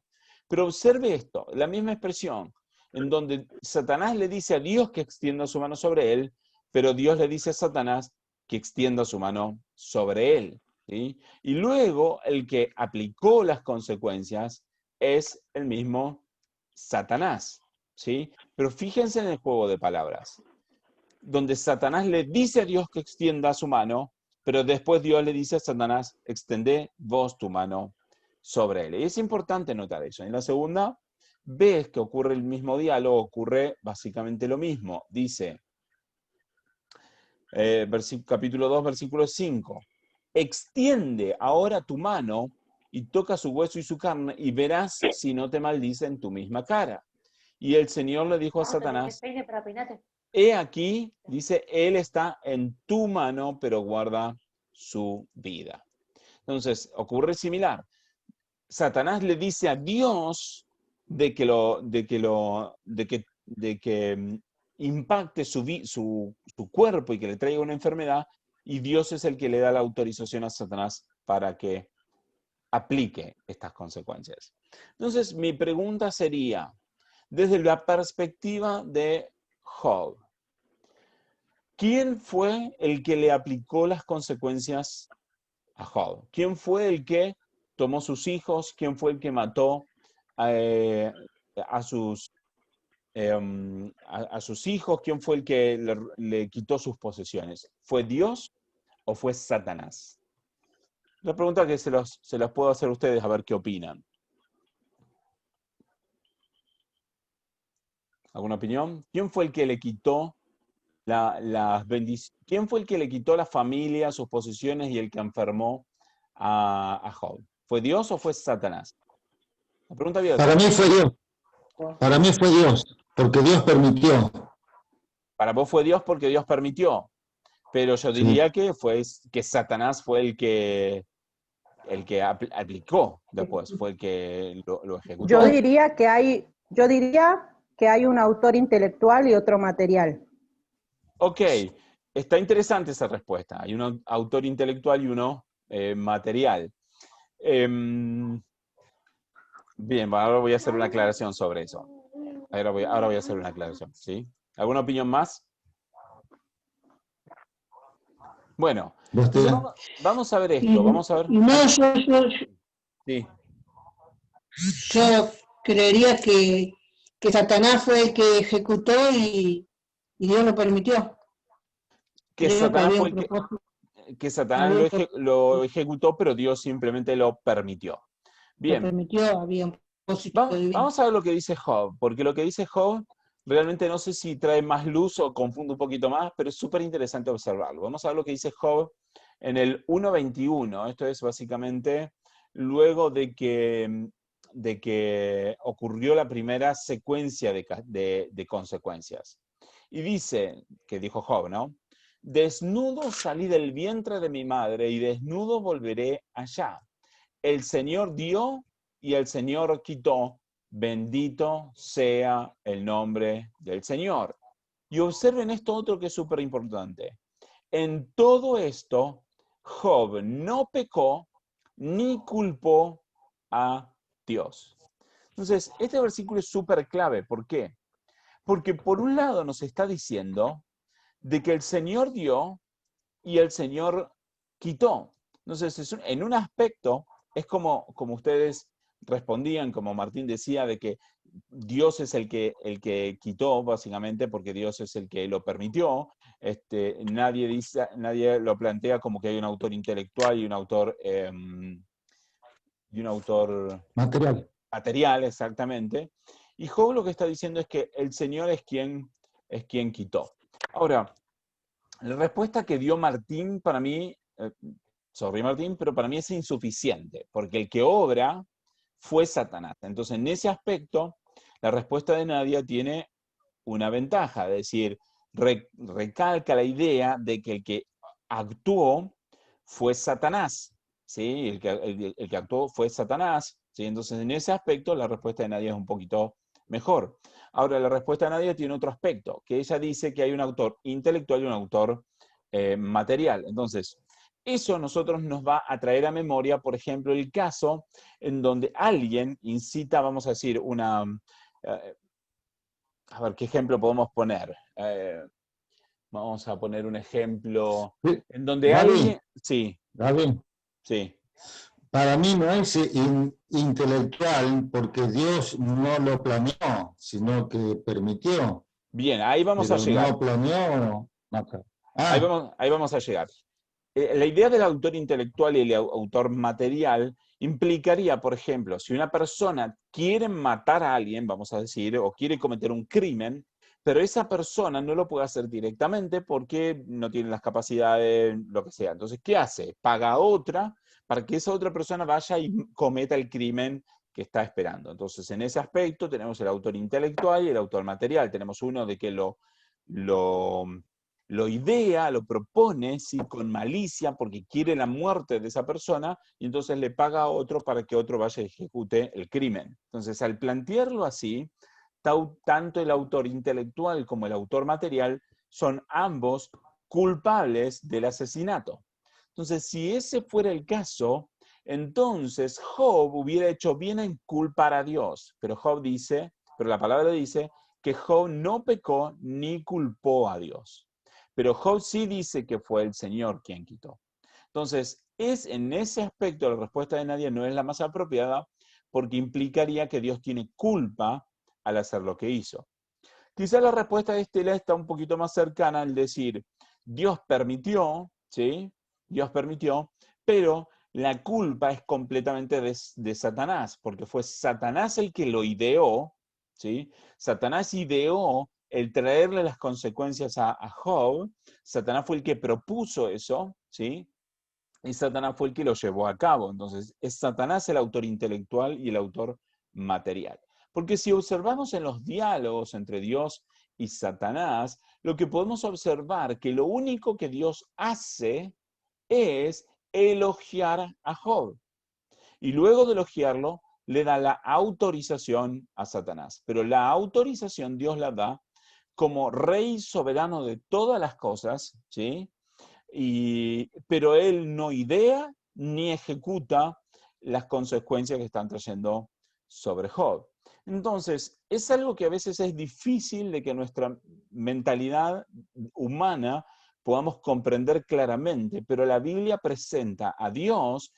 Pero observe esto, la misma expresión, en donde Satanás le dice a Dios que extienda su mano sobre él, pero Dios le dice a Satanás que extienda su mano sobre él. ¿Sí? Y luego el que aplicó las consecuencias es el mismo Satanás. ¿Sí? Pero fíjense en el juego de palabras, donde Satanás le dice a Dios que extienda su mano, pero después Dios le dice a Satanás, extendé vos tu mano sobre él. Y es importante notar eso. En la segunda, ves que ocurre el mismo diálogo, ocurre básicamente lo mismo. Dice, capítulo 2, versículo 5, extiende ahora tu mano y toca su hueso y su carne y verás si no te maldice en tu misma cara. Y el Señor le dijo a Satanás, he aquí, dice, él está en tu mano, pero guarda su vida. Entonces, ocurre similar. Satanás le dice a Dios de que impacte su cuerpo y que le traiga una enfermedad, y Dios es el que le da la autorización a Satanás para que aplique estas consecuencias. Entonces, mi pregunta sería, desde la perspectiva de Job, ¿quién fue el que le aplicó las consecuencias a Job? ¿Quién fue el que tomó sus hijos? ¿Quién fue el que mató a sus hijos? ¿Quién fue el que le quitó sus posesiones? ¿Fue Dios o fue Satanás? La pregunta que se las puedo hacer a ustedes a ver qué opinan. ¿Alguna opinión? ¿Quién fue el que le quitó ¿Quién fue el que le quitó la familia, sus posesiones y el que enfermó a Job? ¿Fue Dios o fue Satanás? La pregunta abierta. Para mí fue Dios. Para mí fue Dios, porque Dios permitió. Para vos fue Dios porque Dios permitió. Pero yo diría que Satanás fue el que aplicó después, fue el que lo ejecutó. Yo diría que hay un autor intelectual y otro material. Ok, está interesante esa respuesta. Hay un autor intelectual y uno material. Bien, ahora voy a hacer una aclaración sobre eso. Ahora voy a hacer una aclaración, ¿sí? ¿Alguna opinión más? Bueno, entonces vamos a ver esto, vamos a ver. No, Sí. yo creería que Satanás fue el que ejecutó y Dios lo permitió. Que Creo Satanás había fue un propósito. que Satanás lo ejecutó, pero Dios simplemente lo permitió. Lo Bien, permitió, había un propósito divino. vamos a ver lo que dice Job, porque lo que dice Job realmente no sé si trae más luz o confunde un poquito más, pero es súper interesante observarlo. Vamos a ver lo que dice Job en el 1.21. Esto es básicamente luego de que ocurrió la primera secuencia de consecuencias. Y dice, que dijo Job, ¿no? Desnudo salí del vientre de mi madre y desnudo volveré allá. El Señor dio y el Señor quitó. Bendito sea el nombre del Señor. Y observen esto otro que es súper importante. En todo esto, Job no pecó ni culpó a Dios. Entonces, este versículo es súper clave. ¿Por qué? Porque por un lado nos está diciendo de que el Señor dio y el Señor quitó. Entonces, en un aspecto, es como ustedes respondían, como Martín decía, de que Dios es el que quitó, básicamente, porque Dios es el que lo permitió. Nadie lo plantea como que hay un autor intelectual y un autor material, exactamente. Y Job lo que está diciendo es que el Señor es quien quitó. Ahora, la respuesta que dio Martín para mí, sorry Martín, pero para mí es insuficiente, porque el que obra fue Satanás. Entonces, en ese aspecto, la respuesta de Nadia tiene una ventaja, es decir, recalca la idea de que el que actuó fue Satanás, ¿sí? El que actuó fue Satanás, ¿sí? Entonces, en ese aspecto, la respuesta de Nadia es un poquito mejor. Ahora, la respuesta de Nadia tiene otro aspecto, que ella dice que hay un autor intelectual y un autor material. Entonces, eso a nosotros nos va a traer a memoria, por ejemplo, el caso en donde alguien incita, vamos a decir, a ver, ¿qué ejemplo podemos poner? Vamos a poner un ejemplo Sí, en donde Gaby, alguien... Sí, Gaby, sí. para mí no es intelectual porque Dios no lo planeó, sino que permitió, Bien, ahí vamos a pero llegar. no planeó matar. Ahí Ah, vamos, ahí vamos a llegar. La idea del autor intelectual y el autor material implicaría, por ejemplo, si una persona quiere matar a alguien, vamos a decir, o quiere cometer un crimen, pero esa persona no lo puede hacer directamente porque no tiene las capacidades, lo que sea. Entonces, ¿qué hace? Paga a otra para que esa otra persona vaya y cometa el crimen que está esperando. Entonces, en ese aspecto tenemos el autor intelectual y el autor material. Tenemos uno de que lo lo idea, lo propone, ¿sí? Con malicia, porque quiere la muerte de esa persona, y entonces le paga a otro para que otro vaya y ejecute el crimen. Entonces, al plantearlo así, tanto el autor intelectual como el autor material son ambos culpables del asesinato. Entonces, si ese fuera el caso, entonces Job hubiera hecho bien en culpar a Dios. Pero la palabra dice que Job no pecó ni culpó a Dios. Pero Job sí dice que fue el Señor quien quitó. Entonces, en ese aspecto la respuesta de nadie no es la más apropiada porque implicaría que Dios tiene culpa al hacer lo que hizo. Quizá la respuesta de Estela está un poquito más cercana al decir, Dios permitió, ¿sí? Dios permitió, pero la culpa es completamente de Satanás, porque fue Satanás el que lo ideó, ¿sí? Satanás ideó el traerle las consecuencias a Job, Satanás fue el que propuso eso, ¿sí? Y Satanás fue el que lo llevó a cabo. Entonces, es Satanás el autor intelectual y el autor material. Porque si observamos en los diálogos entre Dios y Satanás, lo que podemos observar que lo único que Dios hace es elogiar a Job. Y luego de elogiarlo, le da la autorización a Satanás. Pero la autorización Dios la da como rey soberano de todas las cosas, ¿sí? Pero él no idea ni ejecuta las consecuencias que están trayendo sobre Job. Entonces, es algo que a veces es difícil de que nuestra mentalidad humana podamos comprender claramente, pero la Biblia presenta a Dios,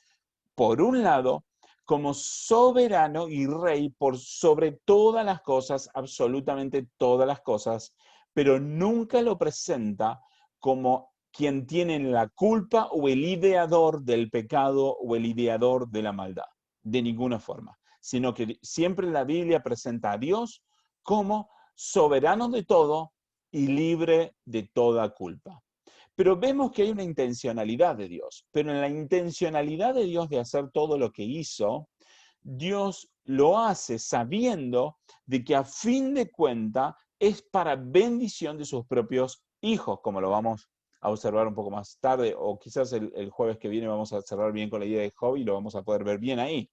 por un lado, como soberano y rey por sobre todas las cosas, absolutamente todas las cosas, pero nunca lo presenta como quien tiene la culpa o el ideador del pecado o el ideador de la maldad, de ninguna forma, sino que siempre la Biblia presenta a Dios como soberano de todo y libre de toda culpa. Pero vemos que hay una intencionalidad de Dios, pero en la intencionalidad de Dios de hacer todo lo que hizo, Dios lo hace sabiendo de que a fin de cuenta es para bendición de sus propios hijos, como lo vamos a observar un poco más tarde, o quizás el jueves que viene vamos a cerrar bien con la idea de Job y lo vamos a poder ver bien ahí.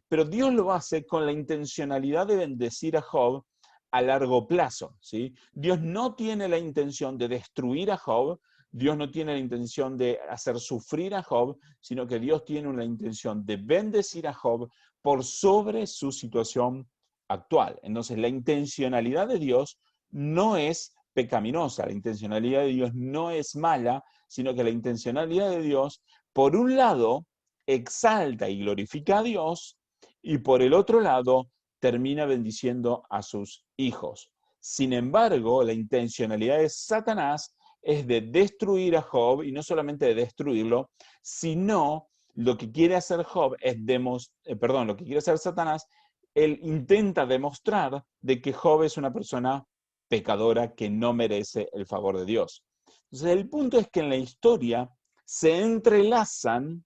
Pero Dios lo hace con la intencionalidad de bendecir a Job a largo plazo, ¿sí? Dios no tiene la intención de destruir a Job, Dios no tiene la intención de hacer sufrir a Job, sino que Dios tiene la intención de bendecir a Job por sobre su situación actual. Entonces, la intencionalidad de Dios no es pecaminosa, la intencionalidad de Dios no es mala, sino que la intencionalidad de Dios, por un lado, exalta y glorifica a Dios, y por el otro lado, termina bendiciendo a sus hijos. Sin embargo, la intencionalidad de Satanás es de destruir a Job, y no solamente de destruirlo, sino lo que quiere hacer Job es lo que quiere hacer Satanás, él intenta demostrar de que Job es una persona pecadora que no merece el favor de Dios. Entonces, el punto es que en la historia se entrelazan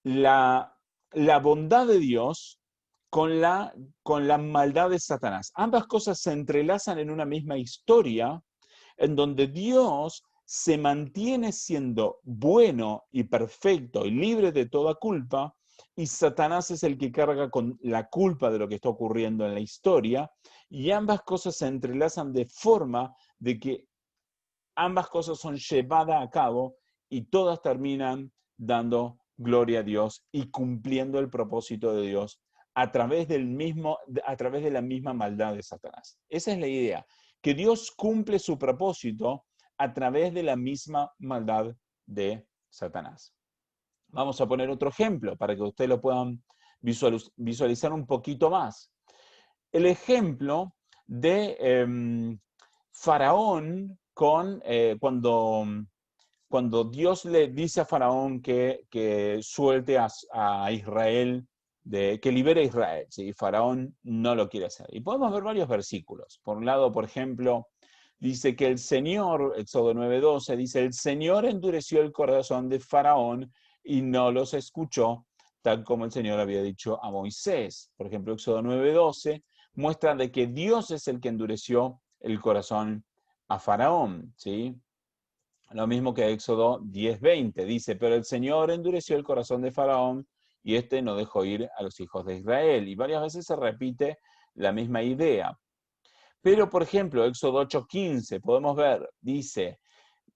la bondad de Dios con la maldad de Satanás. Ambas cosas se entrelazan en una misma historia, en donde Dios se mantiene siendo bueno y perfecto y libre de toda culpa, y Satanás es el que carga con la culpa de lo que está ocurriendo en la historia, y ambas cosas se entrelazan de forma de que ambas cosas son llevadas a cabo y todas terminan dando gloria a Dios y cumpliendo el propósito de Dios a través de la misma maldad de Satanás. Esa es la idea, que Dios cumple su propósito a través de la misma maldad de Satanás. Vamos a poner otro ejemplo para que ustedes lo puedan visualizar un poquito más. El ejemplo de Faraón cuando Dios le dice a Faraón que suelte a Israel, que libere a Israel, ¿sí? Faraón no lo quiere hacer. Y podemos ver varios versículos. Por un lado, por ejemplo, dice que el Señor, Éxodo 9:12, dice, el Señor endureció el corazón de Faraón y no los escuchó, tal como el Señor había dicho a Moisés. Por ejemplo, Éxodo 9:12 muestra de que Dios es el que endureció el corazón a Faraón, ¿sí? Lo mismo que Éxodo 10:20, dice, pero el Señor endureció el corazón de Faraón y éste no dejó ir a los hijos de Israel. Y varias veces se repite la misma idea. Pero, por ejemplo, Éxodo 8:15, podemos ver, dice,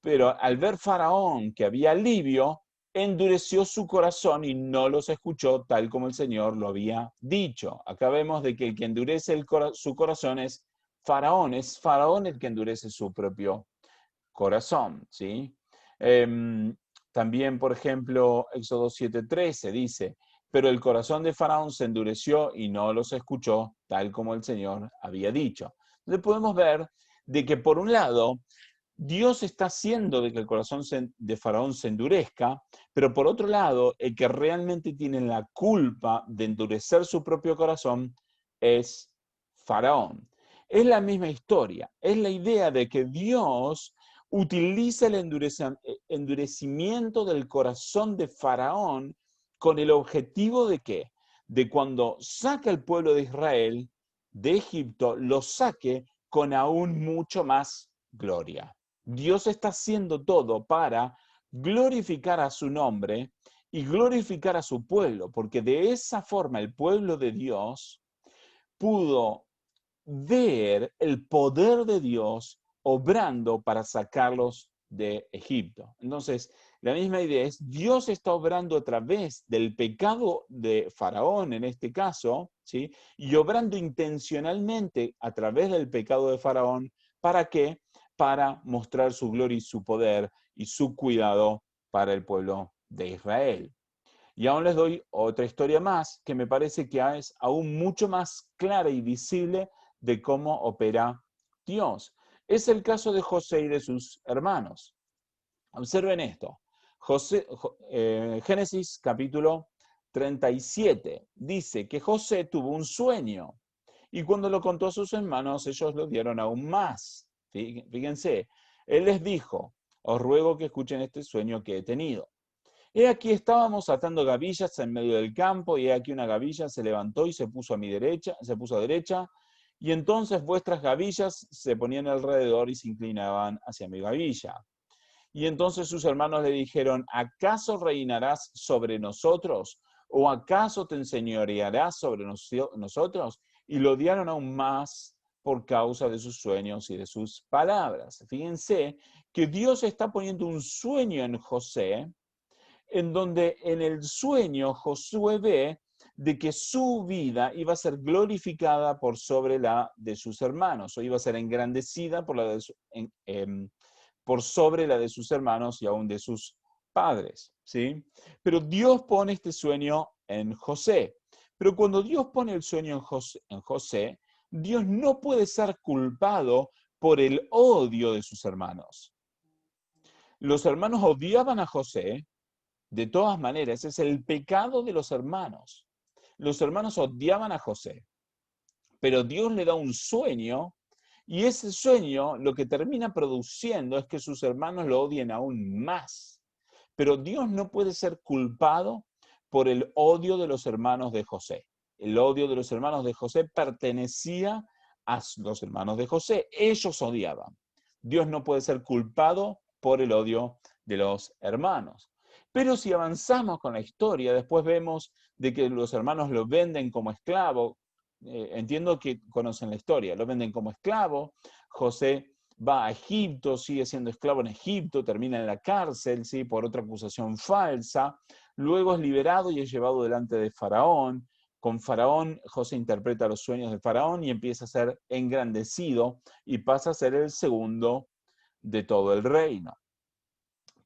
pero al ver Faraón que había alivio, endureció su corazón y no los escuchó tal como el Señor lo había dicho. Acá vemos de que el que endurece su corazón es Faraón el que endurece su propio corazón, ¿sí? También, por ejemplo, Éxodo 7:13 dice, pero el corazón de Faraón se endureció y no los escuchó, tal como el Señor había dicho. Entonces podemos ver de que por un lado, Dios está haciendo de que el corazón de Faraón se endurezca, pero por otro lado, el que realmente tiene la culpa de endurecer su propio corazón es Faraón. Es la misma historia, es la idea de que Dios utiliza el endurecimiento del corazón de Faraón con el objetivo de ¿qué? De cuando saca al pueblo de Israel de Egipto, lo saque con aún mucho más gloria. Dios está haciendo todo para glorificar a su nombre y glorificar a su pueblo, porque de esa forma el pueblo de Dios pudo ver el poder de Dios obrando para sacarlos de Egipto. Entonces, la misma idea es, Dios está obrando a través del pecado de Faraón, en este caso, ¿sí? Y obrando intencionalmente a través del pecado de Faraón, ¿para qué? Para mostrar su gloria y su poder y su cuidado para el pueblo de Israel. Y aún les doy otra historia más que me parece que es aún mucho más clara y visible de cómo opera Dios. Es el caso de José y de sus hermanos. Observen esto. Génesis capítulo 37 dice que José tuvo un sueño y cuando lo contó a sus hermanos, ellos lo dieron aún más. Fíjense, él les dijo, os ruego que escuchen este sueño que he tenido. He aquí estábamos atando gavillas en medio del campo, y he aquí una gavilla se levantó y se puso a derecha, y entonces vuestras gavillas se ponían alrededor y se inclinaban hacia mi gavilla. Y entonces sus hermanos le dijeron, ¿acaso reinarás sobre nosotros? ¿O acaso te enseñorearás sobre nosotros? Y lo odiaron aún más por causa de sus sueños y de sus palabras. Fíjense que Dios está poniendo un sueño en José, en donde en el sueño Josué ve de que su vida iba a ser glorificada por sobre la de sus hermanos, o iba a ser engrandecida por sobre la de sus hermanos y aún de sus padres, ¿sí? Pero Dios pone este sueño en José. Pero cuando Dios pone el sueño en José, Dios no puede ser culpado por el odio de sus hermanos. Los hermanos odiaban a José. De todas maneras, es el pecado de los hermanos. Los hermanos odiaban a José, pero Dios le da un sueño, y ese sueño lo que termina produciendo es que sus hermanos lo odien aún más. Pero Dios no puede ser culpado por el odio de los hermanos de José. El odio de los hermanos de José pertenecía a los hermanos de José. Ellos odiaban. Dios no puede ser culpado por el odio de los hermanos. Pero si avanzamos con la historia, después vemos de que los hermanos lo venden como esclavo. Entiendo que conocen la historia. Lo venden como esclavo. José va a Egipto, sigue siendo esclavo en Egipto, termina en la cárcel, ¿sí? Por otra acusación falsa. Luego es liberado y es llevado delante de Faraón. Con Faraón, José interpreta los sueños de Faraón y empieza a ser engrandecido y pasa a ser el segundo de todo el reino.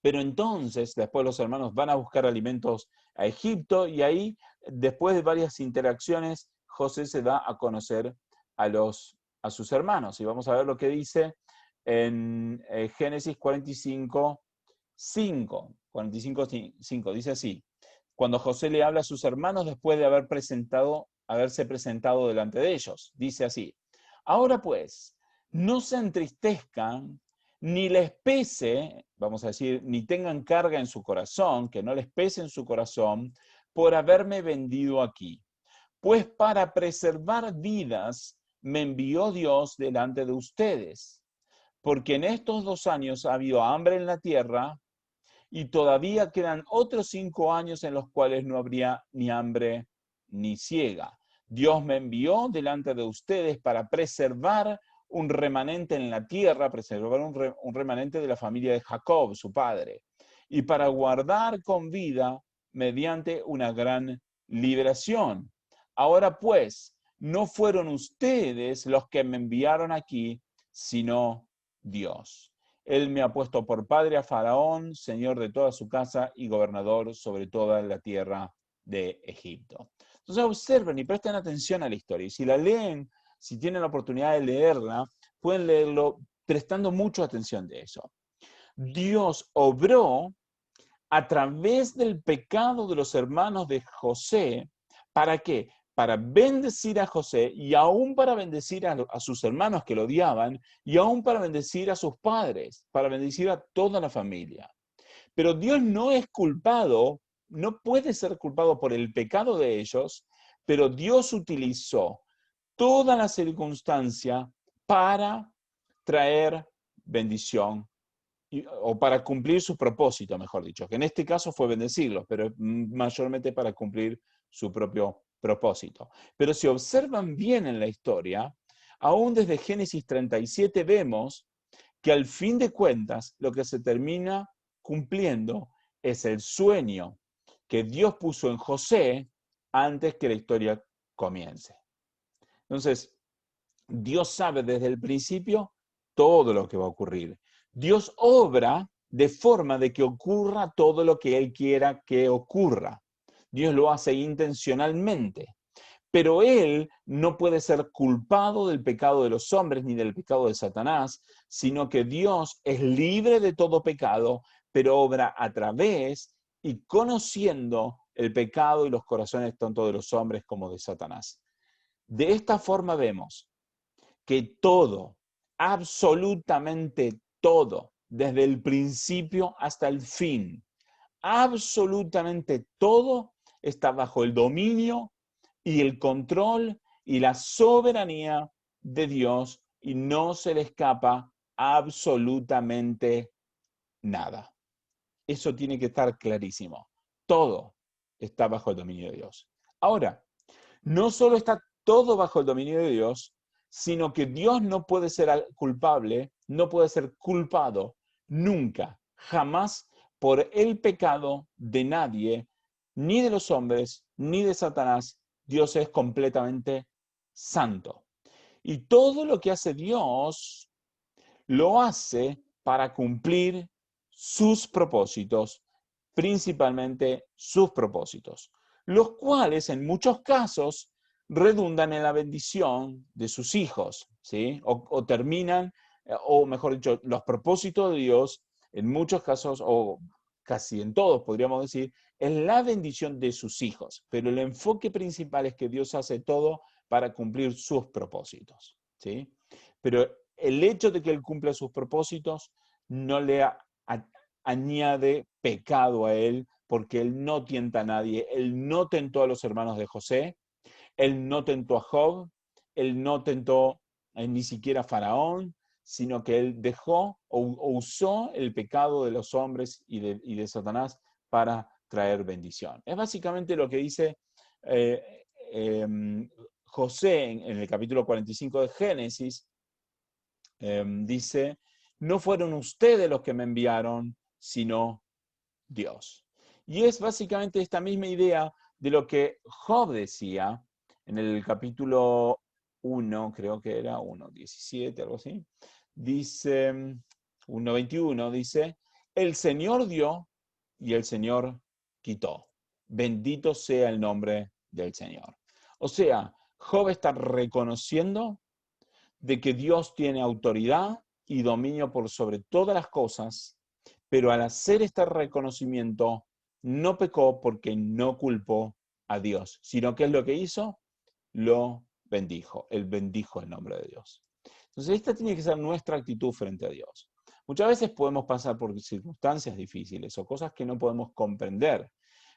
Pero entonces, después los hermanos van a buscar alimentos a Egipto y ahí, después de varias interacciones, José se da a conocer a sus hermanos. Y vamos a ver lo que dice en Génesis 45, 5. 45, 5. Dice así: cuando José le habla a sus hermanos después de haberse presentado delante de ellos. Dice así: ahora pues, no se entristezcan, ni les pese, vamos a decir, ni tengan carga en su corazón, que no les pese en su corazón, por haberme vendido aquí. Pues para preservar vidas me envió Dios delante de ustedes. Porque en estos 2 años ha habido hambre en la tierra, y todavía quedan otros 5 años en los cuales no habría ni hambre ni siega. Dios me envió delante de ustedes para preservar un remanente en la tierra, preservar un remanente de la familia de Jacob, su padre, y para guardar con vida mediante una gran liberación. Ahora pues, no fueron ustedes los que me enviaron aquí, sino Dios. Él me ha puesto por padre a Faraón, señor de toda su casa y gobernador sobre toda la tierra de Egipto. Entonces observen y presten atención a la historia. Y si la leen, si tienen la oportunidad de leerla, pueden leerlo prestando mucha atención de eso. Dios obró a través del pecado de los hermanos de José. ¿Para qué? Para bendecir a José y aún para bendecir a sus hermanos que lo odiaban y aún para bendecir a sus padres, para bendecir a toda la familia. Pero Dios no es culpado, no puede ser culpado por el pecado de ellos, pero Dios utilizó toda la circunstancia para traer bendición o para cumplir su propósito, mejor dicho, que en este caso fue bendecirlos, pero mayormente para cumplir su propio propósito. Pero si observan bien en la historia, aún desde Génesis 37 vemos que al fin de cuentas lo que se termina cumpliendo es el sueño que Dios puso en José antes que la historia comience. Entonces, Dios sabe desde el principio todo lo que va a ocurrir. Dios obra de forma de que ocurra todo lo que Él quiera que ocurra. Dios lo hace intencionalmente. Pero Él no puede ser culpado del pecado de los hombres ni del pecado de Satanás, sino que Dios es libre de todo pecado, pero obra a través y conociendo el pecado y los corazones tanto de los hombres como de Satanás. De esta forma vemos que todo, absolutamente todo, desde el principio hasta el fin, absolutamente todo está bajo el dominio y el control y la soberanía de Dios y no se le escapa absolutamente nada. Eso tiene que estar clarísimo. Todo está bajo el dominio de Dios. Ahora, no solo está todo bajo el dominio de Dios, sino que Dios no puede ser culpable, no puede ser culpado nunca, jamás por el pecado de nadie, ni de los hombres, ni de Satanás. Dios es completamente santo. Y todo lo que hace Dios, lo hace para cumplir sus propósitos, principalmente sus propósitos, los cuales en muchos casos redundan en la bendición de sus hijos, ¿sí? O terminan, o mejor dicho, los propósitos de Dios, en muchos casos, o casi en todos podríamos decir, es la bendición de sus hijos. Pero el enfoque principal es que Dios hace todo para cumplir sus propósitos, ¿sí? Pero el hecho de que Él cumpla sus propósitos no le añade pecado a Él, porque Él no tienta a nadie. Él no tentó a los hermanos de José, Él no tentó a Job, Él no tentó ni siquiera a Faraón, sino que Él dejó o usó el pecado de los hombres y de Satanás para traer bendición. Es básicamente lo que dice José en el capítulo 45 de Génesis, dice, no fueron ustedes los que me enviaron, sino Dios. Y es básicamente esta misma idea de lo que Job decía en el capítulo 1, creo que era 1:17, algo así. Dice, 1:21, dice, el Señor dio y el Señor quitó. Bendito sea el nombre del Señor. O sea, Job está reconociendo de que Dios tiene autoridad y dominio por sobre todas las cosas, pero al hacer este reconocimiento no pecó porque no culpó a Dios, sino que es lo que hizo, lo bendijo. Él bendijo el nombre de Dios. Entonces esta tiene que ser nuestra actitud frente a Dios. Muchas veces podemos pasar por circunstancias difíciles o cosas que no podemos comprender,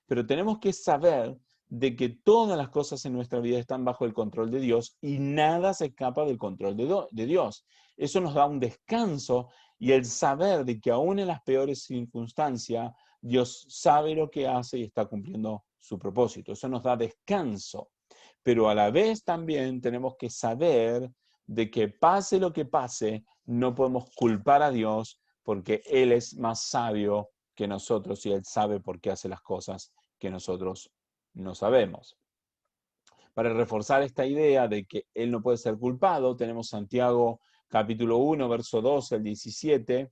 pero tenemos que saber de que todas las cosas en nuestra vida están bajo el control de Dios y nada se escapa del control de Dios. Eso nos da un descanso y el saber de que aún en las peores circunstancias, Dios sabe lo que hace y está cumpliendo su propósito. Eso nos da descanso. Pero a la vez también tenemos que saber de que pase lo que pase, no podemos culpar a Dios porque Él es más sabio que nosotros y Él sabe por qué hace las cosas que nosotros no sabemos. Para reforzar esta idea de que Él no puede ser culpado, tenemos Santiago capítulo 1, verso 12 al 17,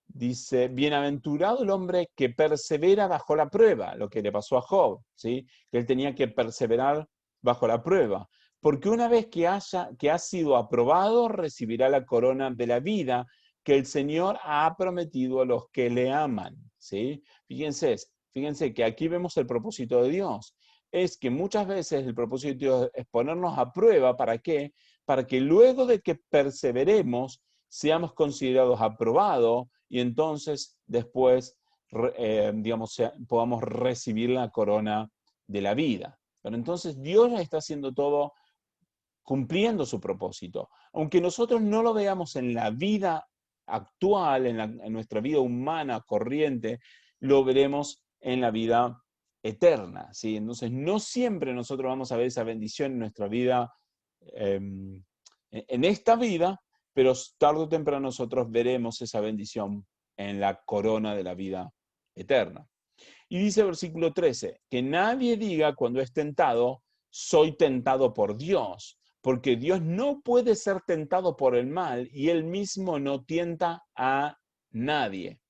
dice, bienaventurado el hombre que persevera bajo la prueba, lo que le pasó a Job, ¿sí? Que él tenía que perseverar bajo la prueba, porque una vez que ha sido aprobado, recibirá la corona de la vida que el Señor ha prometido a los que le aman, ¿sí? Fíjense que aquí vemos el propósito de Dios. Es que muchas veces el propósito de Dios es ponernos a prueba, ¿para qué? Para que luego de que perseveremos, seamos considerados aprobados y entonces después, podamos recibir la corona de la vida. Pero entonces Dios está haciendo todo cumpliendo su propósito. Aunque nosotros no lo veamos en la vida actual, en nuestra vida humana corriente, lo veremos en la vida eterna, ¿sí? Entonces no siempre nosotros vamos a ver esa bendición en nuestra vida, en esta vida, pero tarde o temprano nosotros veremos esa bendición en la corona de la vida eterna. Y dice el versículo 13, que nadie diga cuando es tentado, soy tentado por Dios, porque Dios no puede ser tentado por el mal y Él mismo no tienta a nadie,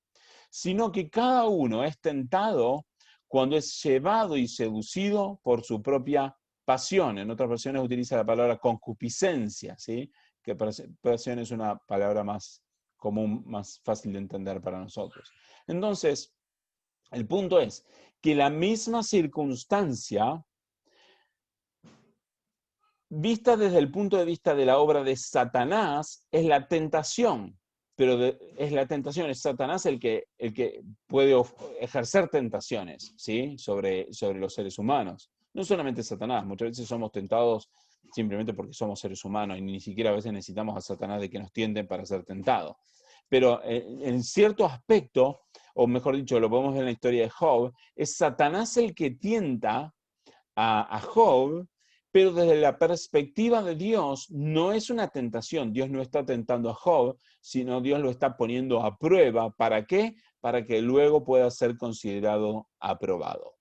sino que cada uno es tentado cuando es llevado y seducido por su propia pasión. En otras versiones utiliza la palabra concupiscencia, ¿sí? Que pasión es una palabra más común, más fácil de entender para nosotros. Entonces, el punto es que la misma circunstancia, vista desde el punto de vista de la obra de Satanás, es la tentación, pero es Satanás el que puede ejercer tentaciones, ¿sí? sobre los seres humanos. No solamente Satanás, muchas veces somos tentados simplemente porque somos seres humanos y ni siquiera a veces necesitamos a Satanás de que nos tienten para ser tentados. Pero en cierto aspecto, o mejor dicho, lo podemos ver en la historia de Job, es Satanás el que tienta a Job, pero desde la perspectiva de Dios no es una tentación. Dios no está tentando a Job, sino Dios lo está poniendo a prueba. ¿Para qué? Para que luego pueda ser considerado aprobado.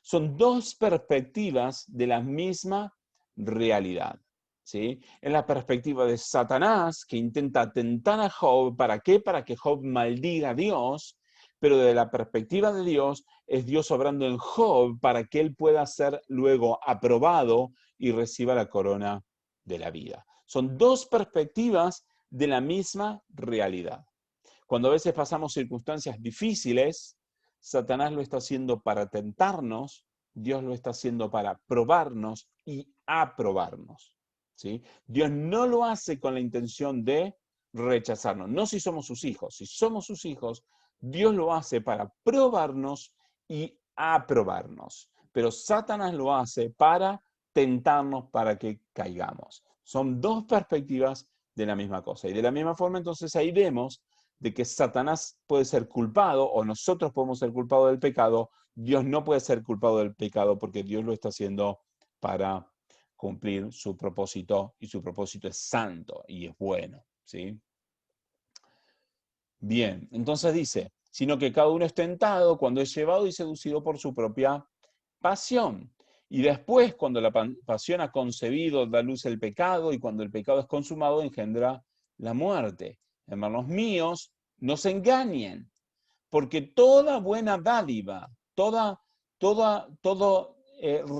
Son dos perspectivas de la misma realidad, ¿sí? En la perspectiva de Satanás, que intenta tentar a Job, ¿para qué? Para que Job maldiga a Dios, pero desde la perspectiva de Dios, es Dios obrando en Job para que él pueda ser luego aprobado y reciba la corona de la vida. Son dos perspectivas de la misma realidad. Cuando a veces pasamos circunstancias difíciles, Satanás lo está haciendo para tentarnos, Dios lo está haciendo para probarnos y aprobarnos, ¿sí? Dios no lo hace con la intención de rechazarnos, no si somos sus hijos. Si somos sus hijos, Dios lo hace para probarnos y aprobarnos. Pero Satanás lo hace para tentarnos, para que caigamos. Son dos perspectivas de la misma cosa. Y de la misma forma, entonces, ahí vemos de que Satanás puede ser culpado o nosotros podemos ser culpados del pecado. Dios no puede ser culpado del pecado porque Dios lo está haciendo para cumplir su propósito, y su propósito es santo y es bueno, ¿sí? Bien, entonces dice, sino que cada uno es tentado cuando es llevado y seducido por su propia pasión. Y después, cuando la pasión ha concebido, da luz el pecado, y cuando el pecado es consumado, engendra la muerte. Hermanos míos, no se engañen, porque toda buena dádiva, todo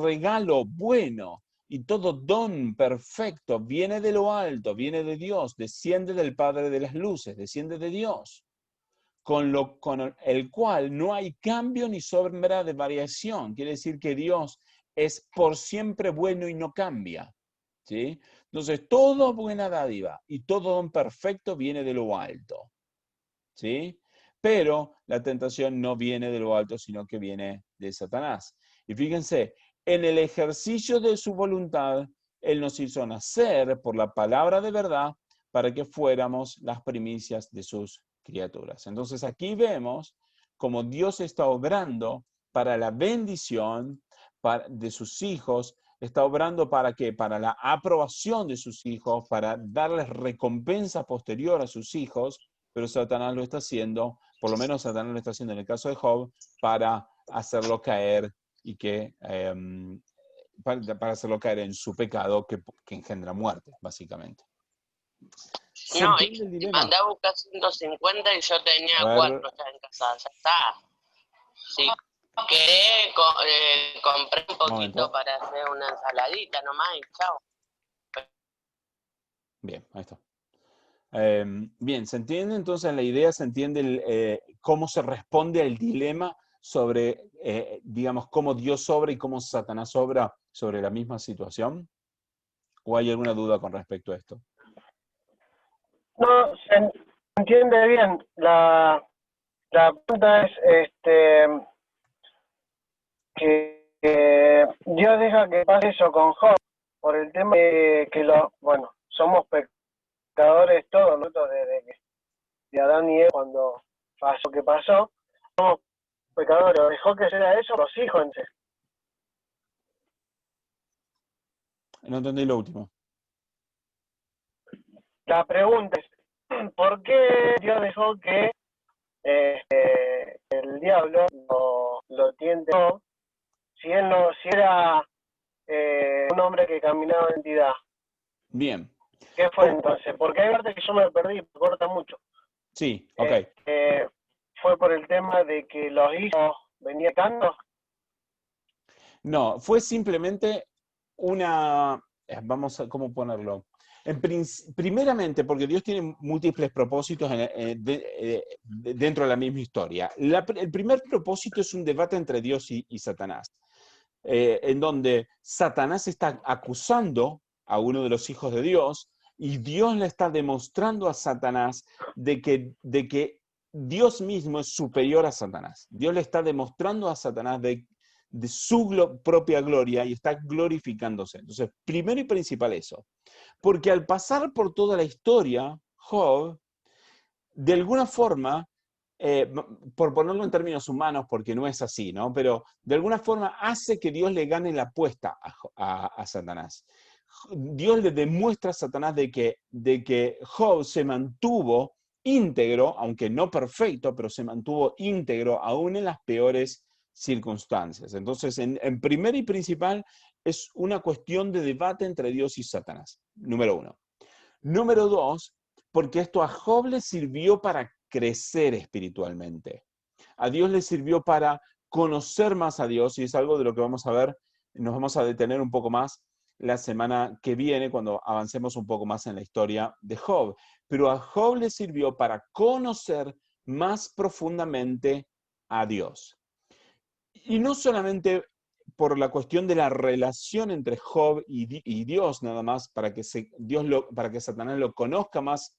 regalo bueno y todo don perfecto viene de lo alto, viene de Dios, desciende del Padre de las luces, desciende de Dios, con el cual no hay cambio ni sombra de variación. Quiere decir que Dios es por siempre bueno y no cambia, ¿sí? Entonces, toda buena dádiva y todo don perfecto viene de lo alto, ¿sí? Pero la tentación no viene de lo alto, sino que viene de Satanás. Y fíjense, en el ejercicio de su voluntad, Él nos hizo nacer por la palabra de verdad para que fuéramos las primicias de sus criaturas. Entonces aquí vemos cómo Dios está obrando para la bendición de sus hijos, está obrando para qué, para la aprobación de sus hijos, para darles recompensa posterior a sus hijos, pero Satanás lo está haciendo, por lo menos Satanás lo está haciendo en el caso de Job, para hacerlo caer y que para hacerlo caer en su pecado que engendra muerte, básicamente. ¿Se No, entiende el y dilema? mandé a buscar 150 y yo tenía A ver. 4 ya en casa, ya está. Si querés, compré un poquito Momento. para hacer una ensaladita nomás y chao. Bien, ahí está. Bien, ¿se entiende entonces la idea? ¿Se entiende cómo se responde al dilema sobre, digamos, cómo Dios obra y cómo Satanás obra sobre la misma situación? ¿O hay alguna duda con respecto a esto? No, se entiende bien. La pregunta es que Dios deja que pase eso con Job por el tema de que bueno, somos pecadores todos, ¿no? De Adán y Eva cuando pasó lo que pasó, somos pecadores. Dejó que sea eso los hijos en sí. No entendí lo último. La pregunta es, ¿por qué Dios dejó que el diablo lo tiente si él no, si era un hombre que caminaba en entidad? Bien. ¿Qué fue entonces? Porque hay parte que yo me perdí, me corta mucho. Sí, ok. ¿Fue por el tema de que los hijos venían cantando? No, fue simplemente una, vamos a, ¿cómo ponerlo? Primeramente, porque Dios tiene múltiples propósitos dentro de la misma historia. El primer propósito es un debate entre Dios y Satanás, en donde Satanás está acusando a uno de los hijos de Dios y Dios le está demostrando a Satanás de que Dios mismo es superior a Satanás. Dios le está demostrando a Satanás de su propia gloria y está glorificándose. Entonces, primero y principal eso. Porque al pasar por toda la historia, Job, de alguna forma, por ponerlo en términos humanos, porque no es así, ¿no? Pero de alguna forma hace que Dios le gane la apuesta a Satanás. Dios le demuestra a Satanás de que Job se mantuvo íntegro, aunque no perfecto, pero se mantuvo íntegro aún en las peores circunstancias. Entonces, en primer y principal, es una cuestión de debate entre Dios y Satanás, número uno. Número dos, porque esto a Job le sirvió para crecer espiritualmente. A Dios le sirvió para conocer más a Dios, y es algo de lo que vamos a ver, nos vamos a detener un poco más la semana que viene cuando avancemos un poco más en la historia de Job. Pero a Job le sirvió para conocer más profundamente a Dios. Y no solamente por la cuestión de la relación entre Job y Dios, nada más, para que Satanás lo conozca más,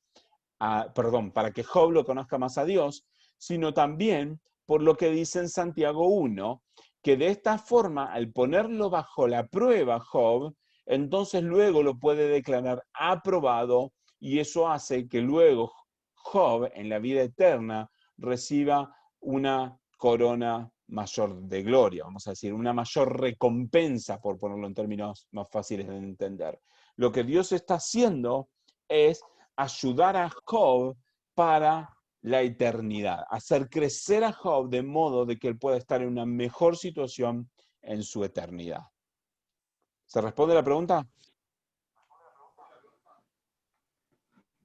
para que Job lo conozca más a Dios, sino también por lo que dice en Santiago 1, que de esta forma, al ponerlo bajo la prueba Job, entonces luego lo puede declarar aprobado, y eso hace que luego Job en la vida eterna reciba una corona mayor de gloria, vamos a decir, una mayor recompensa, por ponerlo en términos más fáciles de entender. Lo que Dios está haciendo es ayudar a Job para la eternidad, hacer crecer a Job de modo de que él pueda estar en una mejor situación en su eternidad. ¿Se responde la pregunta?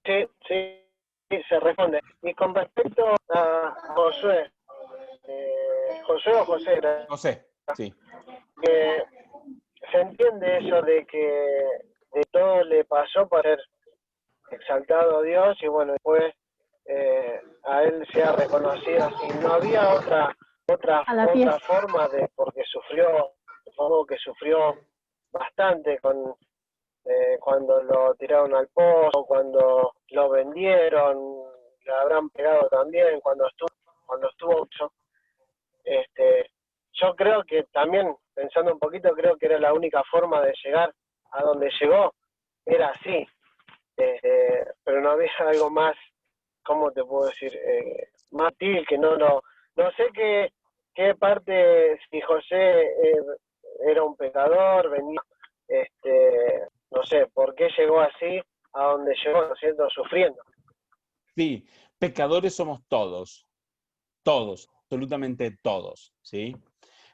Sí, sí, se responde. Y con respecto a Josué, Josué o José, José, sí. que se entiende eso de que de todo le pasó para ser exaltado a Dios y bueno, después a él se ha reconocido así. No había otra forma de, porque sufrió, supongo que sufrió bastante cuando lo tiraron al pozo, cuando lo vendieron, le habrán pegado también cuando estuvo yo creo que también, pensando un poquito, creo que era la única forma de llegar a donde llegó, era así, pero no había algo más, ¿cómo te puedo decir? Más sutil, que no sé qué parte, si José era un pecador, venía, no sé, por qué llegó así a donde llegó, ¿no es cierto?, sufriendo. Sí, pecadores somos todos, todos, absolutamente todos, ¿sí?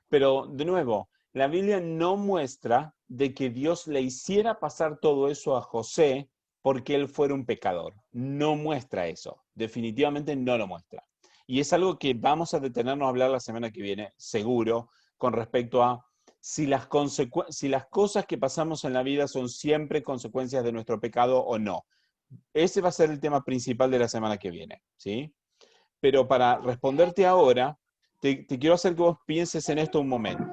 Pero, de nuevo, la Biblia no muestra de que Dios le hiciera pasar todo eso a José porque él fuera un pecador. No muestra eso, definitivamente no lo muestra. Y es algo que vamos a detenernos a hablar la semana que viene, seguro, con respecto a si las cosas que pasamos en la vida son siempre consecuencias de nuestro pecado o no. Ese va a ser el tema principal de la semana que viene, ¿sí? Pero para responderte ahora, te quiero hacer que vos pienses en esto un momento.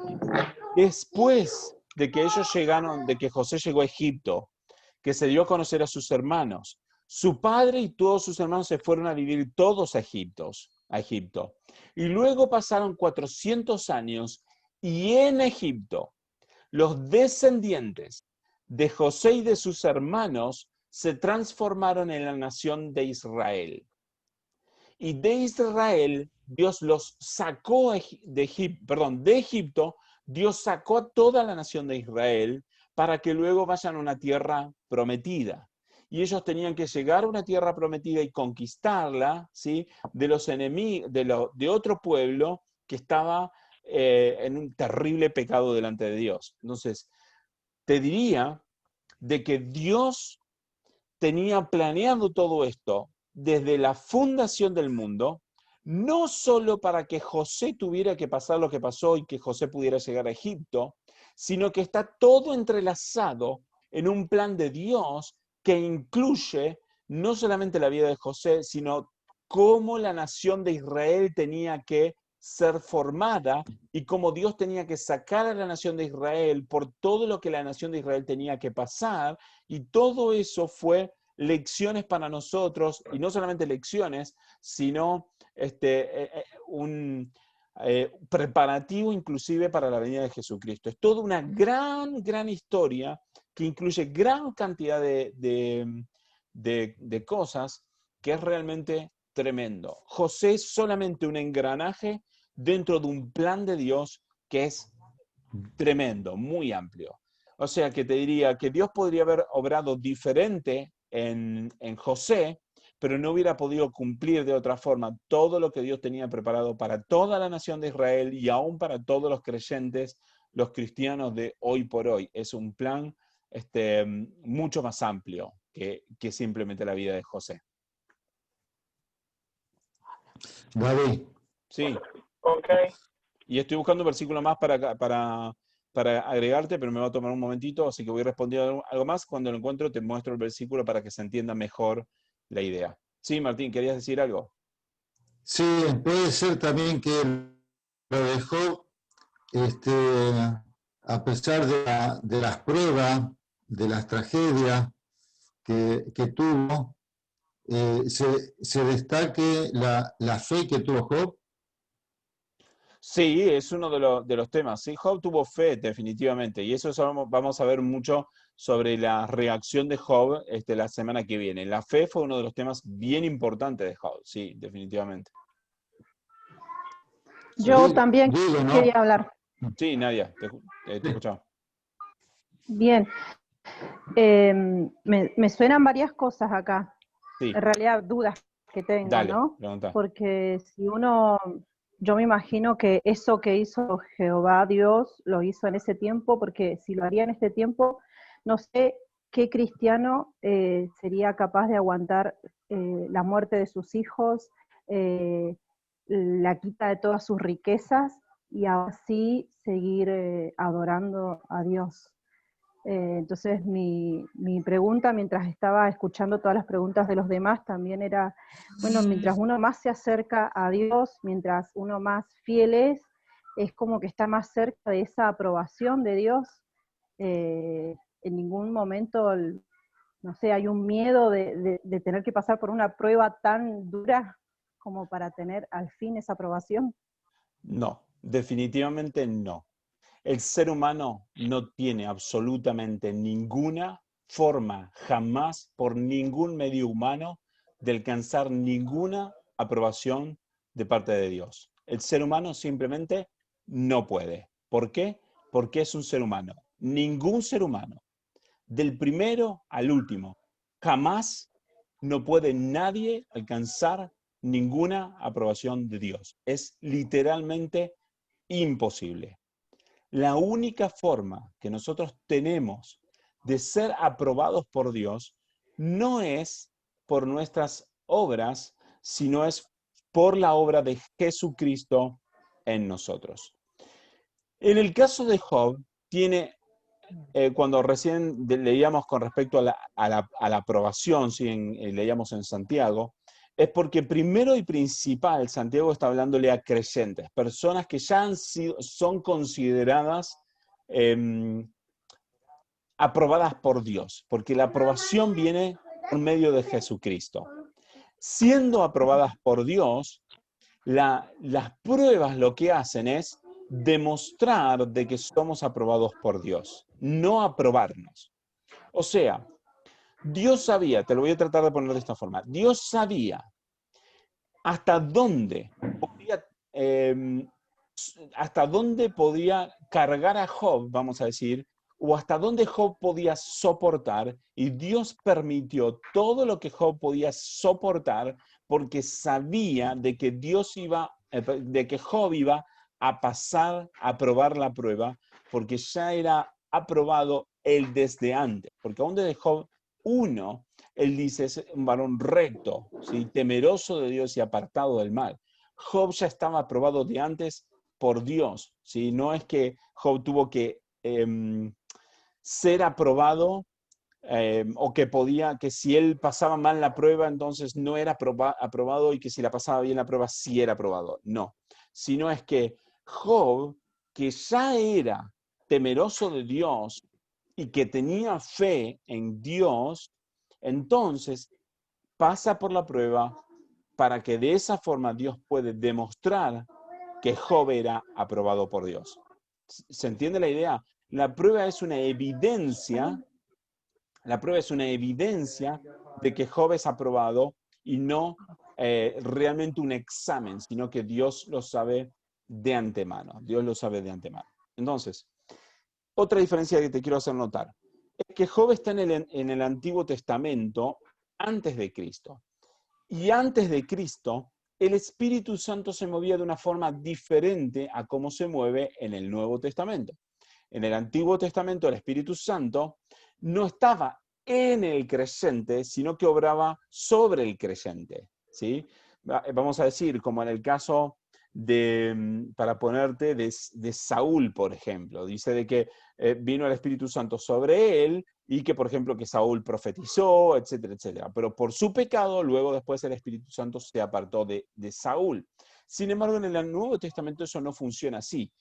Después de que ellos llegaron, de que José llegó a Egipto, que se dio a conocer a sus hermanos, su padre y todos sus hermanos se fueron a vivir todos a Egipto. Y luego pasaron 400 años y en Egipto los descendientes de José y de sus hermanos se transformaron en la nación de Israel. Y de Israel, Dios los sacó de Egipto, Dios sacó a toda la nación de Israel para que luego vayan a una tierra prometida. Y ellos tenían que llegar a una tierra prometida y conquistarla, ¿sí?, de los enemigos, de otro pueblo que estaba en un terrible pecado delante de Dios. Entonces, te diría de que Dios tenía planeado todo esto desde la fundación del mundo, no solo para que José tuviera que pasar lo que pasó y que José pudiera llegar a Egipto, sino que está todo entrelazado en un plan de Dios que incluye no solamente la vida de José, sino cómo la nación de Israel tenía que ser formada y cómo Dios tenía que sacar a la nación de Israel por todo lo que la nación de Israel tenía que pasar, y todo eso fue lecciones para nosotros, y no solamente lecciones, sino un preparativo inclusive para la venida de Jesucristo. Es toda una gran historia que incluye gran cantidad de cosas que es realmente tremendo. José es solamente un engranaje dentro de un plan de Dios que es tremendo, muy amplio. O sea que te diría que Dios podría haber obrado diferente en José, pero no hubiera podido cumplir de otra forma todo lo que Dios tenía preparado para toda la nación de Israel y aún para todos los creyentes, los cristianos de hoy por hoy. Es un plan mucho más amplio que simplemente la vida de José. David. Sí. Ok. Y estoy buscando un versículo más para agregarte, pero me va a tomar un momentito, así que voy respondiendo algo más. Cuando lo encuentro te muestro el versículo para que se entienda mejor la idea. Sí, Martín, ¿querías decir algo? Sí, puede ser también que lo dejó, a pesar de las pruebas, de las tragedias que tuvo, se destaque la fe que tuvo Job. Sí, es uno de los temas. Sí, Job tuvo fe, definitivamente, y eso vamos a ver mucho sobre la reacción de Job la semana que viene. La fe fue uno de los temas bien importantes de Job, sí, definitivamente. Yo también Digo, ¿no? quería hablar. Sí, Nadia, te escuchaba. Bien, me suenan varias cosas acá. Sí, En realidad, dudas que tengo, dale, ¿no? pregunta. Porque si yo me imagino que eso que hizo Jehová Dios lo hizo en ese tiempo, porque si lo haría en este tiempo, no sé qué cristiano sería capaz de aguantar la muerte de sus hijos, la quita de todas sus riquezas y así seguir adorando a Dios. Entonces mi pregunta mientras estaba escuchando todas las preguntas de los demás también era, bueno, mientras uno más se acerca a Dios, mientras uno más fiel es como que está más cerca de esa aprobación de Dios. En ningún momento, no sé, hay un miedo de tener que pasar por una prueba tan dura como para tener al fin esa aprobación. No, definitivamente no. El ser humano no tiene absolutamente ninguna forma, jamás, por ningún medio humano, de alcanzar ninguna aprobación de parte de Dios. El ser humano simplemente no puede. ¿Por qué? Porque es un ser humano. Ningún ser humano, del primero al último, jamás no puede nadie alcanzar ninguna aprobación de Dios. Es literalmente imposible. La única forma que nosotros tenemos de ser aprobados por Dios no es por nuestras obras, sino es por la obra de Jesucristo en nosotros. En el caso de Job, cuando recién leíamos con respecto a la aprobación, ¿sí? Leíamos en Santiago, es porque primero y principal Santiago está hablándole a creyentes, personas que ya son consideradas aprobadas por Dios, porque la aprobación viene por medio de Jesucristo. Siendo aprobadas por Dios, las pruebas lo que hacen es demostrar de que somos aprobados por Dios, no aprobarnos. O sea, Dios sabía, te lo voy a tratar de poner de esta forma, Dios sabía hasta dónde podía cargar a Job, vamos a decir, o hasta dónde Job podía soportar, y Dios permitió todo lo que Job podía soportar porque sabía de que de que Job iba a pasar, a probar la prueba, porque ya era aprobado él desde antes. Porque aún desde Job 1, él dice, es un varón recto, ¿sí? Temeroso de Dios y apartado del mal. Job ya estaba aprobado de antes por Dios, ¿sí? No es que Job tuvo que ser aprobado o que si él pasaba mal la prueba, entonces no era aprobado, y que si la pasaba bien la prueba, sí era aprobado. No, sino es que Job, que ya era temeroso de Dios y que tenía fe en Dios, entonces pasa por la prueba para que de esa forma Dios puede demostrar que Job era aprobado por Dios. ¿Se entiende la idea? La prueba es una evidencia de que Job es aprobado y no realmente un examen, sino que Dios lo sabe de antemano. Dios lo sabe de antemano. Entonces, otra diferencia que te quiero hacer notar es que Job está en el Antiguo Testamento antes de Cristo. Y antes de Cristo, el Espíritu Santo se movía de una forma diferente a cómo se mueve en el Nuevo Testamento. En el Antiguo Testamento, el Espíritu Santo no estaba en el creyente, sino que obraba sobre el creyente, ¿sí? Vamos a decir, como en el caso para ponerte, de Saúl, por ejemplo. Dice de que vino el Espíritu Santo sobre él y que, por ejemplo, que Saúl profetizó, etcétera, etcétera. Pero por su pecado, luego después el Espíritu Santo se apartó de Saúl. Sin embargo, en el Nuevo Testamento eso no funciona así.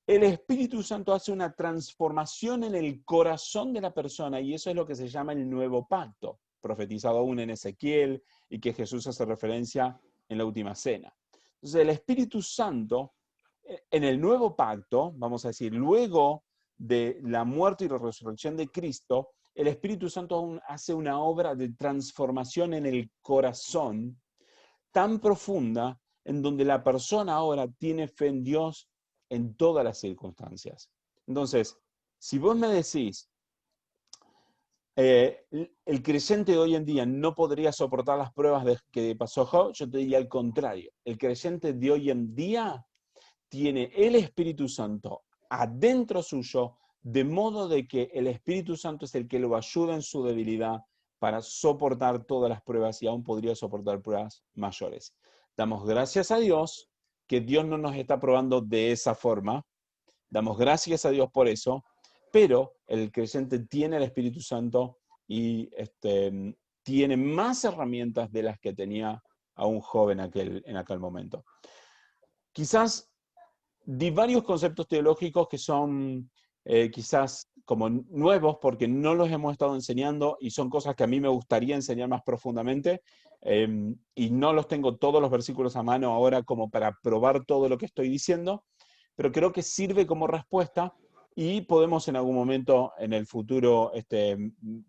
El Espíritu Santo hace una transformación en el corazón de la persona, y eso es lo que se llama el nuevo pacto, profetizado aún en Ezequiel y que Jesús hace referencia en la última cena. Entonces, el Espíritu Santo, en el nuevo pacto, vamos a decir, luego de la muerte y la resurrección de Cristo, el Espíritu Santo aún hace una obra de transformación en el corazón tan profunda en donde la persona ahora tiene fe en Dios en todas las circunstancias. Entonces, si vos me decís, el creyente de hoy en día no podría soportar las pruebas que pasó Job, yo te diría al contrario. El creyente de hoy en día tiene el Espíritu Santo adentro suyo, de modo de que el Espíritu Santo es el que lo ayuda en su debilidad para soportar todas las pruebas y aún podría soportar pruebas mayores. Damos gracias a Dios que Dios no nos está probando de esa forma. Damos gracias a Dios por eso, pero el creyente tiene el Espíritu Santo y tiene más herramientas de las que tenía a un joven en aquel momento. Quizás di varios conceptos teológicos que son quizás como nuevos porque no los hemos estado enseñando y son cosas que a mí me gustaría enseñar más profundamente y no los tengo todos los versículos a mano ahora como para probar todo lo que estoy diciendo, pero creo que sirve como respuesta y podemos en algún momento en el futuro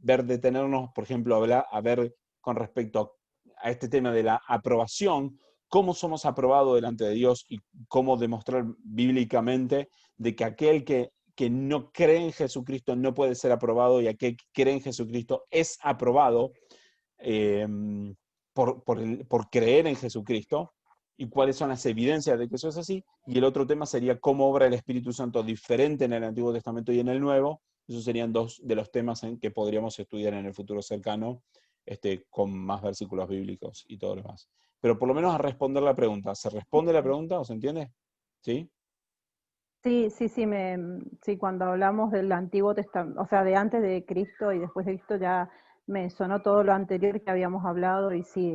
detenernos, por ejemplo, a ver con respecto a este tema de la aprobación, cómo somos aprobados delante de Dios y cómo demostrar bíblicamente de que aquel que no cree en Jesucristo no puede ser aprobado y aquel que cree en Jesucristo es aprobado por creer en Jesucristo y cuáles son las evidencias de que eso es así. Y el otro tema sería cómo obra el Espíritu Santo diferente en el Antiguo Testamento y en el Nuevo. Esos serían dos de los temas en que podríamos estudiar en el futuro cercano con más versículos bíblicos y todo lo demás. Pero por lo menos a responder la pregunta. ¿Se responde la pregunta o se entiende? ¿Sí? Sí, sí, cuando hablamos del Antiguo Testamento, o sea, de antes de Cristo y después de Cristo, ya me sonó todo lo anterior que habíamos hablado y sí,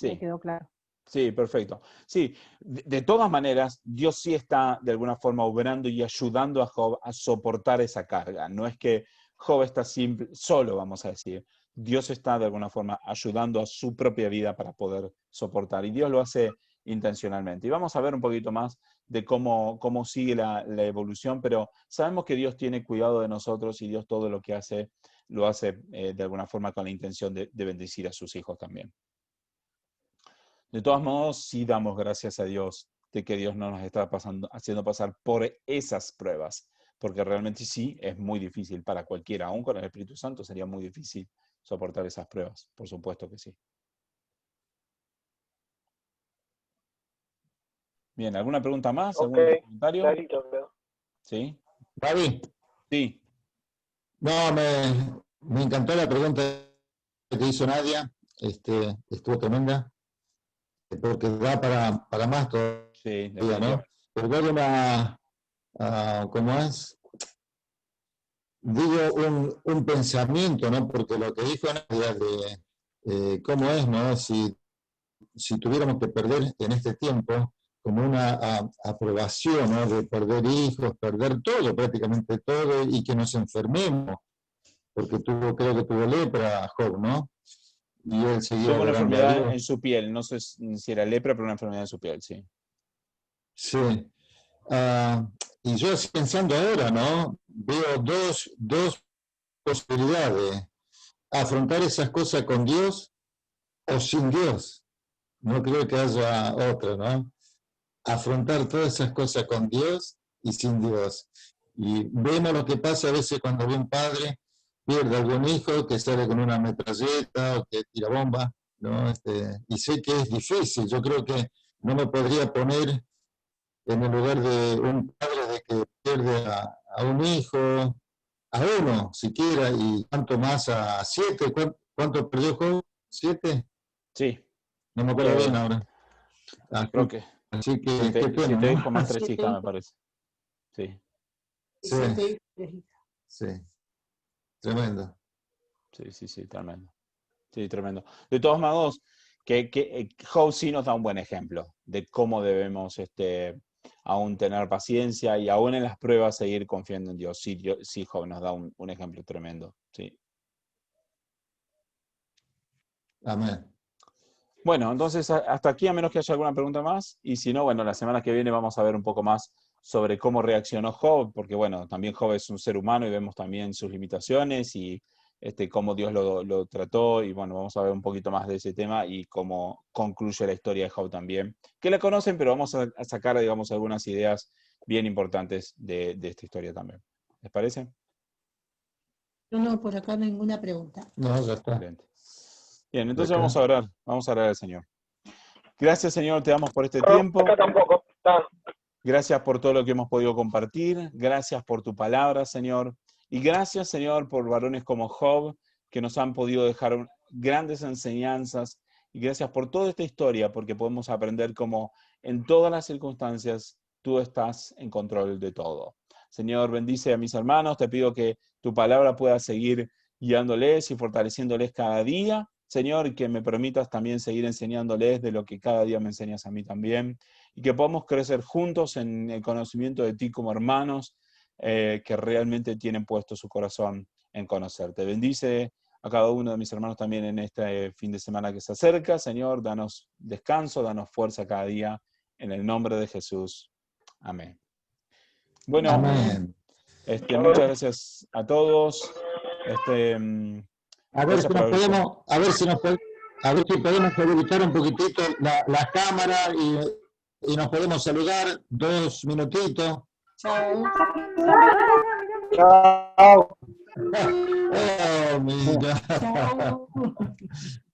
me quedó claro. Sí, perfecto. Sí, de todas maneras, Dios sí está de alguna forma obrando y ayudando a Job a soportar esa carga. No es que Job está solo, vamos a decir. Dios está de alguna forma ayudando a su propia vida para poder soportar. Y Dios lo hace intencionalmente. Y vamos a ver un poquito más de cómo sigue la evolución, pero sabemos que Dios tiene cuidado de nosotros y Dios todo lo que hace, lo hace de alguna forma con la intención de bendecir a sus hijos también. De todos modos, sí damos gracias a Dios de que Dios no nos está haciendo pasar por esas pruebas, porque realmente sí es muy difícil para cualquiera, aún con el Espíritu Santo sería muy difícil soportar esas pruebas, por supuesto que sí. Bien, ¿alguna pregunta más? ¿Algún otro comentario? Clarito, creo. ¿Sí? David. Sí. No, me encantó la pregunta que hizo Nadia, estuvo tremenda, porque da para más todavía, Sí, ¿no? Pero ¿cómo es? Digo un pensamiento, ¿no? Porque lo que dijo Nadia de cómo es, ¿no? Si tuviéramos que perder en este tiempo como una aprobación, ¿no? De perder hijos, perder todo, prácticamente todo, y que nos enfermemos, porque creo que tuvo lepra Job, ¿no? Y él seguía tuvo una adorando a enfermedad Dios. en su piel, no sé si era lepra, pero una enfermedad en su piel, sí. Sí. Y yo pensando ahora, ¿no? Veo dos posibilidades. Afrontar esas cosas con Dios o sin Dios. No creo que haya otra, ¿no? Afrontar todas esas cosas con Dios y sin Dios. Y vemos lo que pasa a veces cuando ve un padre pierde algún hijo que sale con una metralleta o que tira bomba, ¿no? Y sé que es difícil. Yo creo que no me podría poner en el lugar de un padre de que pierde a un hijo, a uno siquiera, y tanto más a 7. ¿Cuánto perdió Job? ¿7? Sí. No me acuerdo bien ahora. Creo que Así que qué pena, 7 hijos ¿no? más 3 hijas, me parece. Sí. Sí, sí, tremendo. Sí, tremendo. Sí, tremendo. De todos modos, que Job sí nos da un buen ejemplo de cómo debemos aún tener paciencia y aún en las pruebas seguir confiando en Dios. Sí, Job nos da un ejemplo tremendo. Sí. Amén. Bueno, entonces hasta aquí, a menos que haya alguna pregunta más. Y si no, bueno, la semana que viene vamos a ver un poco más sobre cómo reaccionó Job, porque bueno, también Job es un ser humano y vemos también sus limitaciones y cómo Dios lo trató, y bueno, vamos a ver un poquito más de ese tema y cómo concluye la historia de Job también, que la conocen, pero vamos a sacar, digamos, algunas ideas bien importantes de esta historia también. ¿Les parece? No, por acá no hay ninguna pregunta. No, ya está. Excelente. Bien, entonces vamos a orar al Señor. Gracias, Señor, te damos por este tiempo. Acá tampoco. Está. Gracias por todo lo que hemos podido compartir. Gracias por tu palabra, Señor. Y gracias, Señor, por varones como Job, que nos han podido dejar grandes enseñanzas. Y gracias por toda esta historia, porque podemos aprender cómo en todas las circunstancias tú estás en control de todo. Señor, bendice a mis hermanos. Te pido que tu palabra pueda seguir guiándoles y fortaleciéndoles cada día. Señor, y que me permitas también seguir enseñándoles de lo que cada día me enseñas a mí también. Y que podamos crecer juntos en el conocimiento de ti como hermanos, que realmente tienen puesto su corazón en conocerte. Bendice a cada uno de mis hermanos también en este fin de semana que se acerca. Señor, danos descanso, danos fuerza cada día, en el nombre de Jesús. Amén. Bueno, Amén. muchas gracias a todos. A ver si nos podemos, a ver si podemos habilitar un poquitito la cámara y nos podemos saludar 2 minutitos. Chao. Chao. Oh, mira. Chao.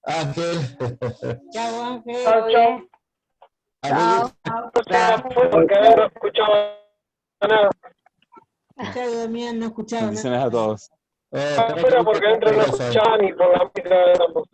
Ángel. Chao, Ángel. Chao, chao. Adiós. No se fue porque no escuchaba nada. Chao, Damián, no escuchaba nada. Bendiciones a todos. Pero porque dentro no escuchaba ni por la micro tampoco.